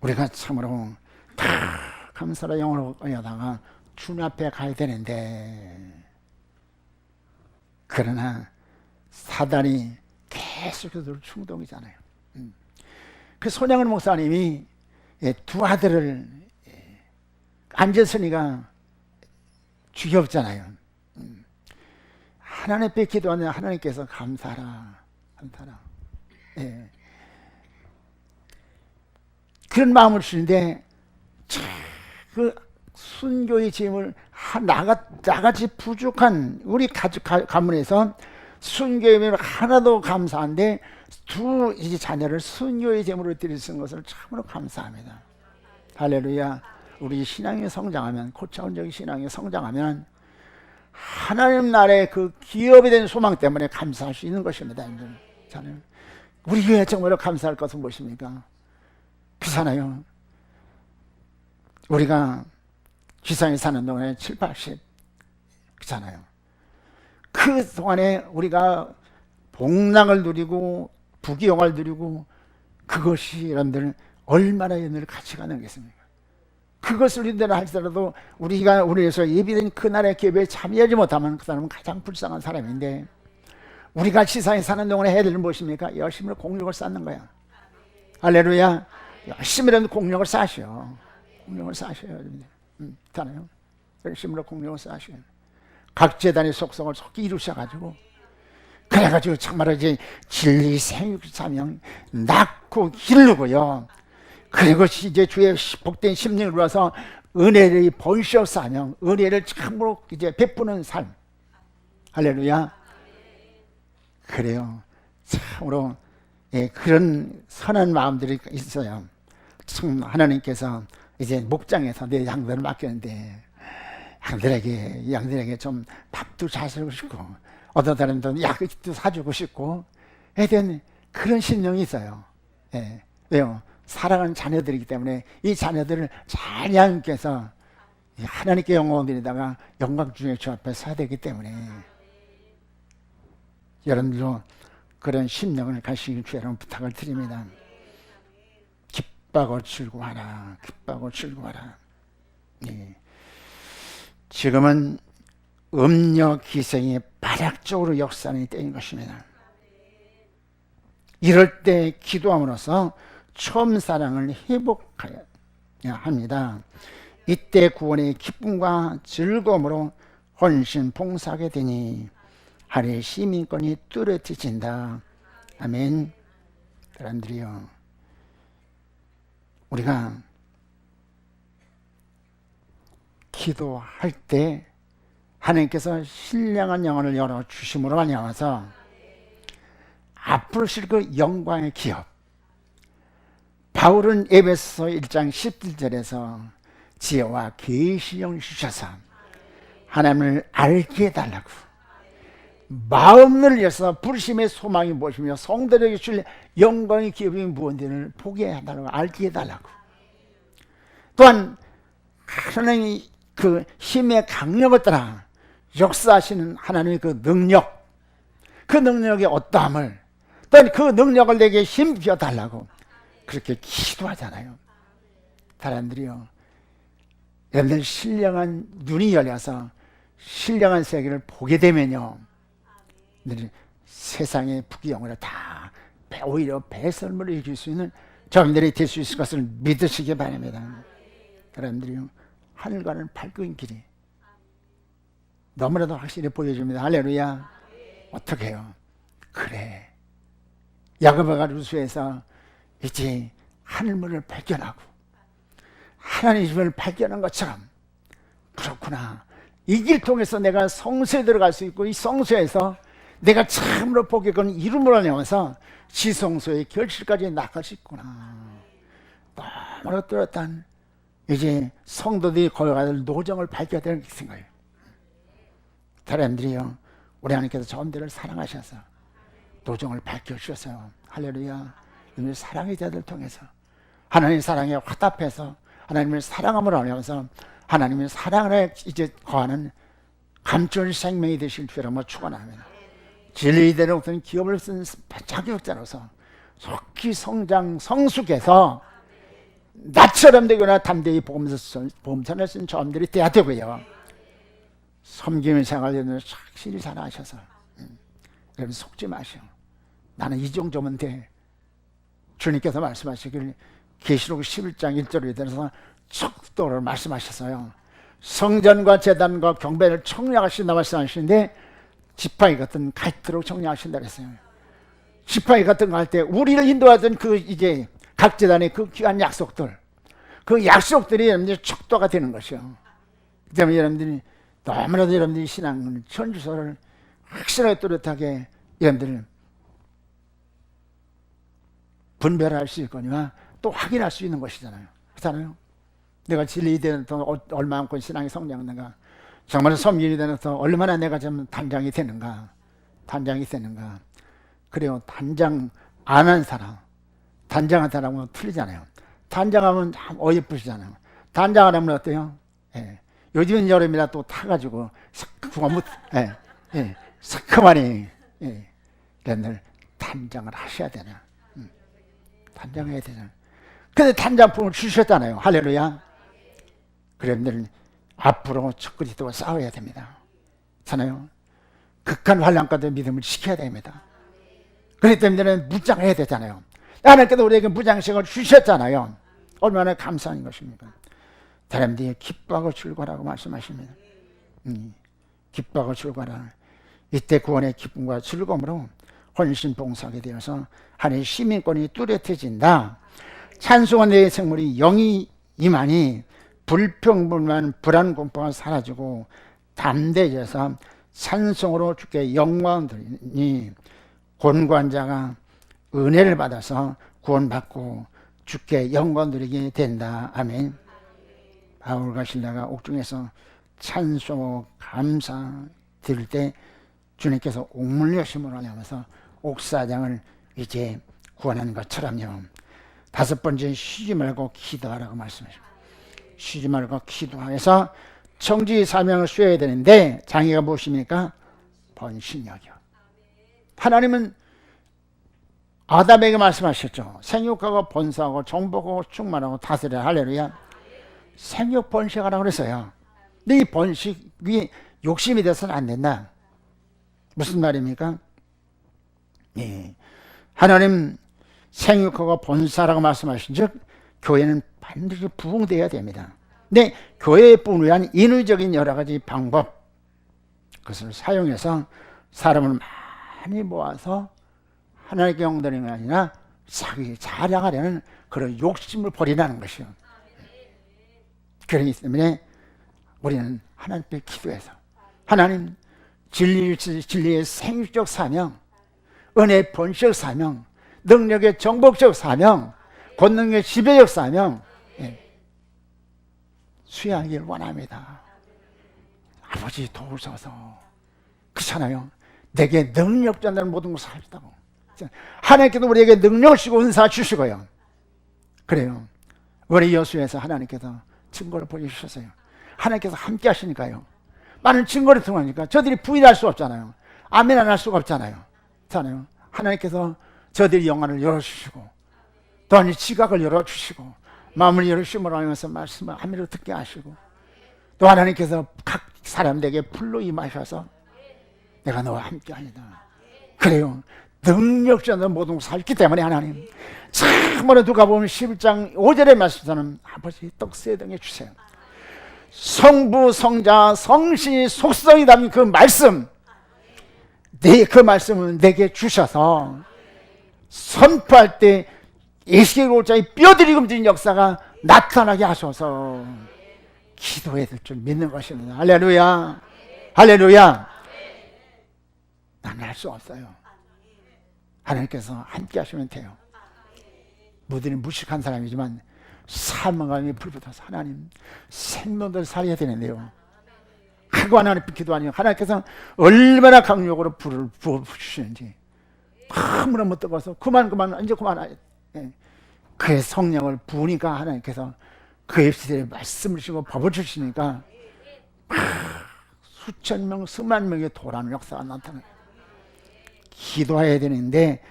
우리가 참으로 다 감사로 영으로 여다가 주님 앞에 가야 되는데, 그러나 사단이 계속해서 충동이잖아요. 그 손양은 목사님이 두 아들을 앉았으니까 죽였잖아요. 하나님 앞에 기도하면 하나님께서 감사하라. 그런 마음을 주는데, 그 순교의 짐을 나같이 부족한 우리 가문에서 순교의 짐을 하나도 감사한데 두 이제 자녀를 순교의 제물로 드릴 수 있는 것을 참으로 감사합니다. 할렐루야. 우리 신앙이 성장하면, 고차원적인 신앙이 성장하면 하나님 나라의 그 기업에 대한 소망 때문에 감사할 수 있는 것입니다. 저는 우리 교회 정말로 감사할 것은 무엇입니까? 그렇잖아요. 우리가 지상에 사는 동안에 7, 80 그렇잖아요. 그 동안에 우리가 복락을 누리고 부귀영화를 누리고, 그것이 여러분들 얼마나 연을 같이 가는 것입니까? 그것을 인대로 할지라도 우리가 우리에서 예비된 그날의 기업에 참여하지 못하면 그 사람은 가장 불쌍한 사람인데, 우리가 지상에 사는 동안에 해야 되는 무엇입니까? 열심히 공력을 쌓는 거야. 할렐루야. 열심히 공력을 쌓으셔. 공력을 쌓으셔야 됩니다. 있잖아요. 열심히 공력을 쌓으셔야 돼요. 각 재단의 속성을 속히 이루셔가지고, 그래가지고 정말 이제 진리 생육 사명 낳고 기르고요. 그리고 이제 주의 복된 심령을 이루어서 은혜를 번시어 사명, 은혜를 참으로 이제 베푸는 삶. 할렐루야. 그래요. 참으로 그런 선한 마음들이 있어요. 참 하나님께서 이제 목장에서 내 양들을 맡겼는데 양들에게 좀 밥도 사주고 싶고, 어떤 사람들은 약도 사주고 싶고 해야 되는 그런 심령이 있어요. 왜요? 사랑하는 자녀들이기 때문에 이 자녀들을 잘 양육해서 하나님께 영광을 드리다가 영광 중에 주 앞에 서야 되기 때문에, 여러분들도 그런 심령을 가시길 주 여러분 부탁을 드립니다. 기뻐하고 즐거워하라. 기뻐하고 즐거워하라. 지금은 음녀 기생이 발약적으로 역사하는 때인 것입니다. 이럴 때 기도함으로써 처음 사랑을 회복해야 합니다. 이때 구원의 기쁨과 즐거움으로 헌신 봉사하게 되니 하루의 시민권이 뚜렷해진다. 아멘. 사람들이요, 우리가 기도할 때 하나님께서 신령한 영혼을 열어주심으로 말미암아서 앞으로 실 그 영광의 기업, 바울은 에베소서 1장 17절에서 지혜와 계시를 주셔서 하나님을 알게 해달라고, 마음을 열어서 부르심의 소망이 무엇이며 성도에게 줄 영광의 기업이 무엇인지를 보게 해달라고, 알게 해달라고, 또한 하나님의 그 힘의 강력을 따라 역사하시는 하나님의 그 능력, 그 능력의 어떠함을, 또한 그 능력을 내게 힘주어 달라고, 그렇게 기도하잖아요. 사람들이요, 여러분들 신령한 눈이 열려서 신령한 세계를 보게 되면요, 세상의 부귀영화를 다 오히려 배설물을 이길 수 있는 저분들이 될 수 있을 것을 믿으시기 바랍니다. 여러분들이요, 하늘과는 밝은 길이 너무나도 확실히 보여줍니다. 할렐루야. 어떻게 해요? 그래, 야고보가 루스에서 이제 하늘문을 발견하고 하나님의 집을 발견한 것처럼, 그렇구나, 이 길 통해서 내가 성소에 들어갈 수 있고, 이 성소에서 내가 참으로 복의 이름으로 내면서 지성소의 결실까지 나갈 수 있구나. 너무나 뚜렷한 이제 성도들이 걸어가야 될 노정을 밝혀야 되는 생각이에요. 사람들이요, 우리 하나님께서 저들을 사랑하셔서 노정을 밝혀주셨어요. 할렐루야. 사랑의 자들을 통해서 하나님의 사랑에 화답해서 하나님을 사랑함으로 하면서 하나님의 사랑을 이제 거하는 감출 생명이 되실 줄 알고 축원합니다. 진리대로 어떤 기업을 쓴 자격자로서 속히 성장 성숙해서 나처럼 되거나 담대히 복음선을 쓴 저들이 돼야 되고요, 섬김의 생활을 확실히 잘하셔서 여러분 속지 마시오. 나는 이 정도면 돼. 주님께서 말씀하시길 계시록 11장 1절에 대해서 척도를 말씀하셨어요. 성전과 제단과 경배를 청량하신다 말씀하시는데, 지팡이 같은 갈대로 청량하신다 그랬어요. 지팡이 같은 갈대, 우리를 인도하던 그 이제 각 제단의 그 귀한 약속들, 그 약속들이 여러분들 척도가 되는 것이요. 그 때문에 여러분들이 너무나도 여러분들이 신앙을, 천주서를 확실하게 뚜렷하게 여러분들 분별할 수 있거니와 또 확인할 수 있는 것이잖아요. 그렇잖아요. 내가 진리에 대해서 얼마만큼 신앙이 성장하는가, 정말 섬김이 되면서 얼마나 내가 좀 단장이 되는가. 그래요. 단장 안 한 사람, 단장한 사람은 틀리잖아요. 단장하면 참 어이쁘시잖아요. 단장 안 하면 어때요? 예. 요즘은 여름이라 또 타가지고 새카만이 여러분들 단장을 하셔야 되냐. 단장해야 되잖아요. 근데 단장품을 주셨잖아요. 할렐루야. 여러분들 앞으로 적그리스도와 싸워야 됩니다. 그렇잖아요. 극한 환난까지 믿음을 지켜야 됩니다. 그렇기 때문에 무장해야 되잖아요. 하나님께서 우리에게 무장식을 주셨잖아요. 얼마나 감사한 것입니까? 사람들이 기뻐하고 즐거라고 말씀하십니다. 기뻐하고 즐거라. 이때 구원의 기쁨과 즐거움으로 헌신 봉사하게 되어서 하나님의 시민권이 뚜렷해진다. 찬송한 내 생물이 영이 임하니 불평불만 불안 공포가 사라지고 담대해져서 찬송으로 주께 영광 드리니 권고한 자가 은혜를 받아서 구원받고 주께 영광 드리게 된다. 아멘. 바울과 실라가 옥중에서 찬송 감사 드릴 때 주님께서 옥물려심으로 하면서 옥사장을 이제 구원하는 것처럼요. 다섯 번째, 쉬지 말고 기도하라고 말씀하십니다. 쉬지 말고 기도해서 청지 사명을 수여해야 되는데, 장애가 무엇입니까? 번신력이요. 하나님은 아담에게 말씀하셨죠. 생육하고 번성하고 정복하고 충만하고 다스려라. 할렐루야. 생육 번식하라고 그랬어요. 근데 이 번식이 욕심이 돼서는 안 된다. 무슨 말입니까? 예. 하나님 생육하고 번사라고 말씀하신 즉 교회는 반드시 부흥되어야 됩니다. 근데 교회에 분위한 인위적인 여러 가지 방법, 그것을 사용해서 사람을 많이 모아서 하나님께 영드리는 게 아니라 자기 자랑하려는 그런 욕심을 버리라는 것이요. 그렇기 때문에 우리는 하나님께 기도해서 하나님 진리의 생육적 사명, 은혜의 번식 사명, 능력의 정복적 사명, 권능의 지배적 사명 수행하길 원합니다. 아버지 도우소서. 그렇잖아요. 내게 능력자는 모든 것을 하시다고. 하나님께서 우리에게 능력을 주시고 은사 주시고요. 그래요. 우리 여수에서 하나님께서 증거를 보여주셨어요. 하나님께서 함께 하시니까요. 많은 증거를 통하니까 저들이 부인할 수 없잖아요. 아멘 안 할 수가 없잖아요. 그렇잖아요. 하나님께서 저들이 영안을 열어주시고 또한 지각을 열어주시고 마음을 열으심으로 하면서 말씀을 하면서 듣게 하시고, 또 하나님께서 각 사람들에게 불로 임하셔서 내가 너와 함께하리다. 그래요. 능력자는 모든 것을 살기 때문에 하나님, 참으로 누가 보면 11장 5절의 말씀에서는 아버지 떡세등에 주세요. 성부, 성자, 성신이 속성이 담긴 그 말씀, 그 말씀을 내게 주셔서 선포할 때 예수의 골자의 뼈들이 움직이는 역사가 나타나게 하셔서 기도해야 될 줄 믿는 것입니다. 할렐루야, 할렐루야. 나는 할 수 없어요. 하나님께서 함께 하시면 돼요. 모두는 무식한 사람이지만 사망감이 불붙어서 하나님 생명을 살려야 되는데요, 하고 하나님께 기도하니 하나님께서 얼마나 강력으로 불을 부어주시는지 너무너무 뜨거워서 그만 이제 그만. 그의 성령을 부으니까 하나님께서 그의 시대에 말씀을 주시고 법을 주시니까 수천 명 수만 명의 도라는 역사가 나타나요. 기도해야 되는데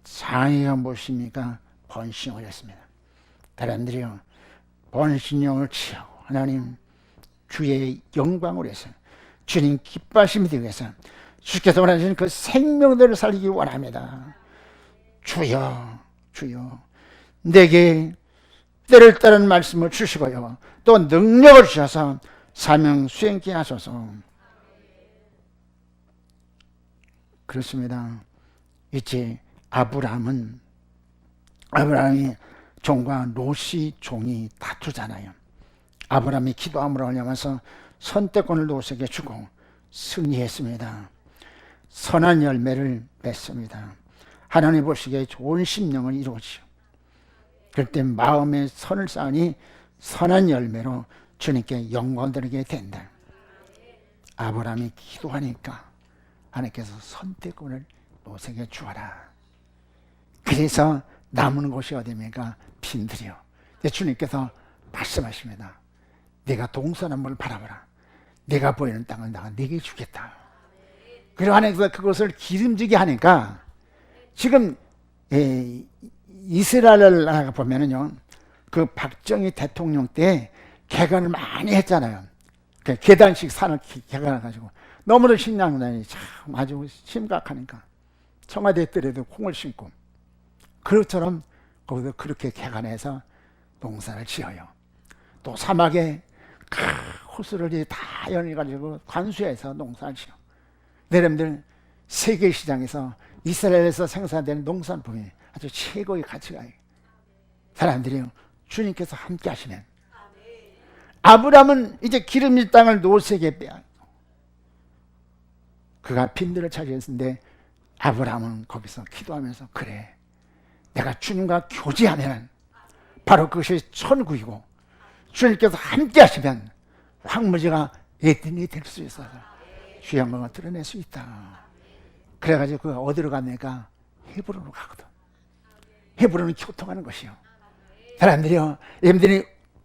장애가 무엇입니까? 번신을 했습니다. 사람들이요, 번신령을 취하고 하나님 주의 영광을 위해서, 주님 기뻐하심이 되기 위해서 주께서 원하시는 그 생명들을 살리기 원합니다. 주여, 주여, 내게 때를 따른 말씀을 주시고요, 또 능력을 주셔서 사명 수행케 하소서. 그렇습니다. 이제 아브라함이 종과 롯이 종이 다투잖아요. 아브라함이 기도함으로 하면서 선택권을 롯에게 주고 승리했습니다. 선한 열매를 맺습니다. 하나님 보시기에 좋은 심령을 이루어지죠. 그때 마음에 선을 쌓으니 선한 열매로 주님께 영광 드리게 된다. 아브라함이 기도하니까 하나님께서 선택권을 롯에게 주어라. 그래서 남은 곳이 어디입니까? 빈들이요. 주님께서 말씀하십니다. 내가 동서남북을 바라보라. 내가 보이는 땅을 내가 네게 주겠다. 그리고 하나님께서 그것을 기름지게 하니까 지금 이스라엘 나라가 보면은요, 그 박정희 대통령 때 개간을 많이 했잖아요. 계단식 산을 개간해가지고 너무도 식량난이 참 아주 심각하니까 청와대 뜰에도 콩을 심고, 그것처럼 거기서 그렇게 개간해서 농사를 지어요. 또 사막에 호수를 다 연해가지고 관수해서 농사를 지어. 여러분들 세계 시장에서 이스라엘에서 생산되는 농산품이 아주 최고의 가치가 있어요. 사람들이 주님께서 함께 하시면, 아브라함은 이제 기름진 땅을 롯에게 빼앗고 그가 빈들을 차지했는데, 아브라함은 거기서 기도하면서 그래, 내가 주님과 교제하면 바로 그것이 천국이고 주님께서 함께 하시면 황무지가 에덴이 될 수 있어서 주의 영광을 드러낼 수 있다. 그래가지고 그가 어디로 갑니까? 헤브론으로 가거든. 헤브론은 교통하는 것이요. 사람들이요, 여러분들이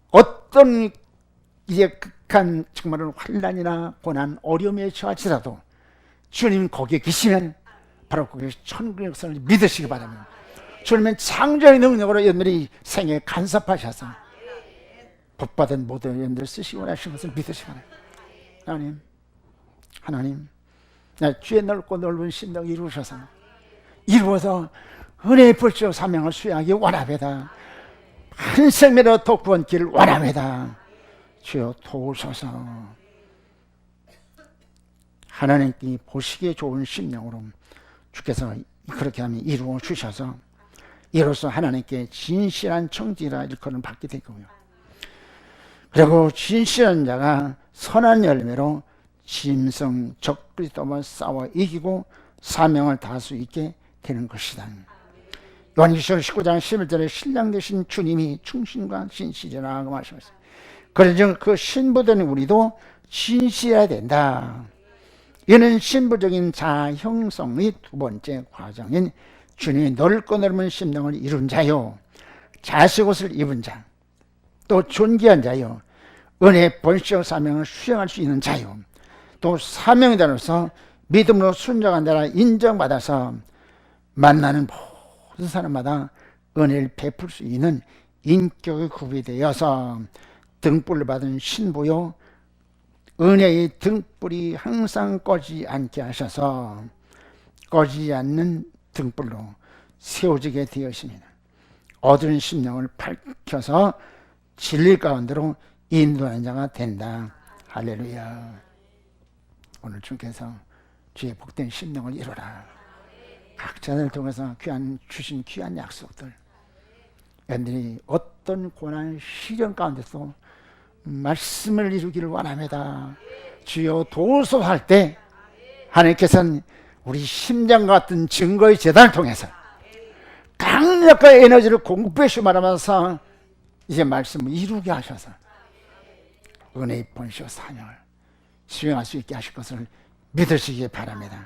어떤 이제 극한 정말로 환난이나 고난, 어려움에 처할지라도 주님 거기에 계시면 바로 거기에 천국의 역사를 믿으시기 바랍니다. 주님은 창조의 능력으로 여러분들이 생에 간섭하셔서 복받은 모든 여러분들 쓰시기 원하시는 것을 믿으시기 바랍니다. 하나님, 나 주의 넓고 넓은 심령 이루어서 은혜의 불쇼 사명을 수행하기 원합니다. 한 생명으로 독구한 길 원합니다. 주여 도우소서. 하나님께 보시기에 좋은 심령으로 주께서 그렇게 하면 이루어 주셔서 이로써 하나님께 진실한 청지라 일컬음 받게 될 거고요. 그리고 진실한 자가 선한 열매로 짐승 적그리스도와 싸워 이기고 사명을 다할 수 있게 되는 것이다. 요한계시록 19장 11절에 신랑 되신 주님이 충신과 진실이라고 말씀하셨어요. 그래서 그 신부된 우리도 진실해야 된다. 이는 신부적인 자아 형성의 두 번째 과정인 주님이 넓고 넓은 심령을 이룬 자요, 자식옷을 입은 자, 또 존귀한 자요, 은혜의 번식 사명을 수행할 수 있는 자요, 또 사명자로서 믿음으로 순종한 자라 인정받아서 만나는 모든 사람마다 은혜를 베풀 수 있는 인격이 구비되어서 등불을 받은 신부요 은혜의 등불이 항상 꺼지지 않게 하셔서 꺼지지 않는 등불로 세워지게 되었습니다. 어두운 심령을 밝혀서 진리 가운데로 인도하는 자가 된다. 할렐루야. 오늘 주께서 주의 복된 심령을 이루라. 각자를 통해서 주신 귀한 약속들, 여러분들이 어떤 고난 시련 가운데서 말씀을 이루기를 원합니다. 주여 도우소할 때 하나님께서는 우리 심장 같은 증거의 재단을 통해서 강력한 에너지를 공급해 주시면서 이제 말씀을 이루게 하셔서 은혜의 본시와 사명을 수행할 수 있게 하실 것을 믿으시기 바랍니다.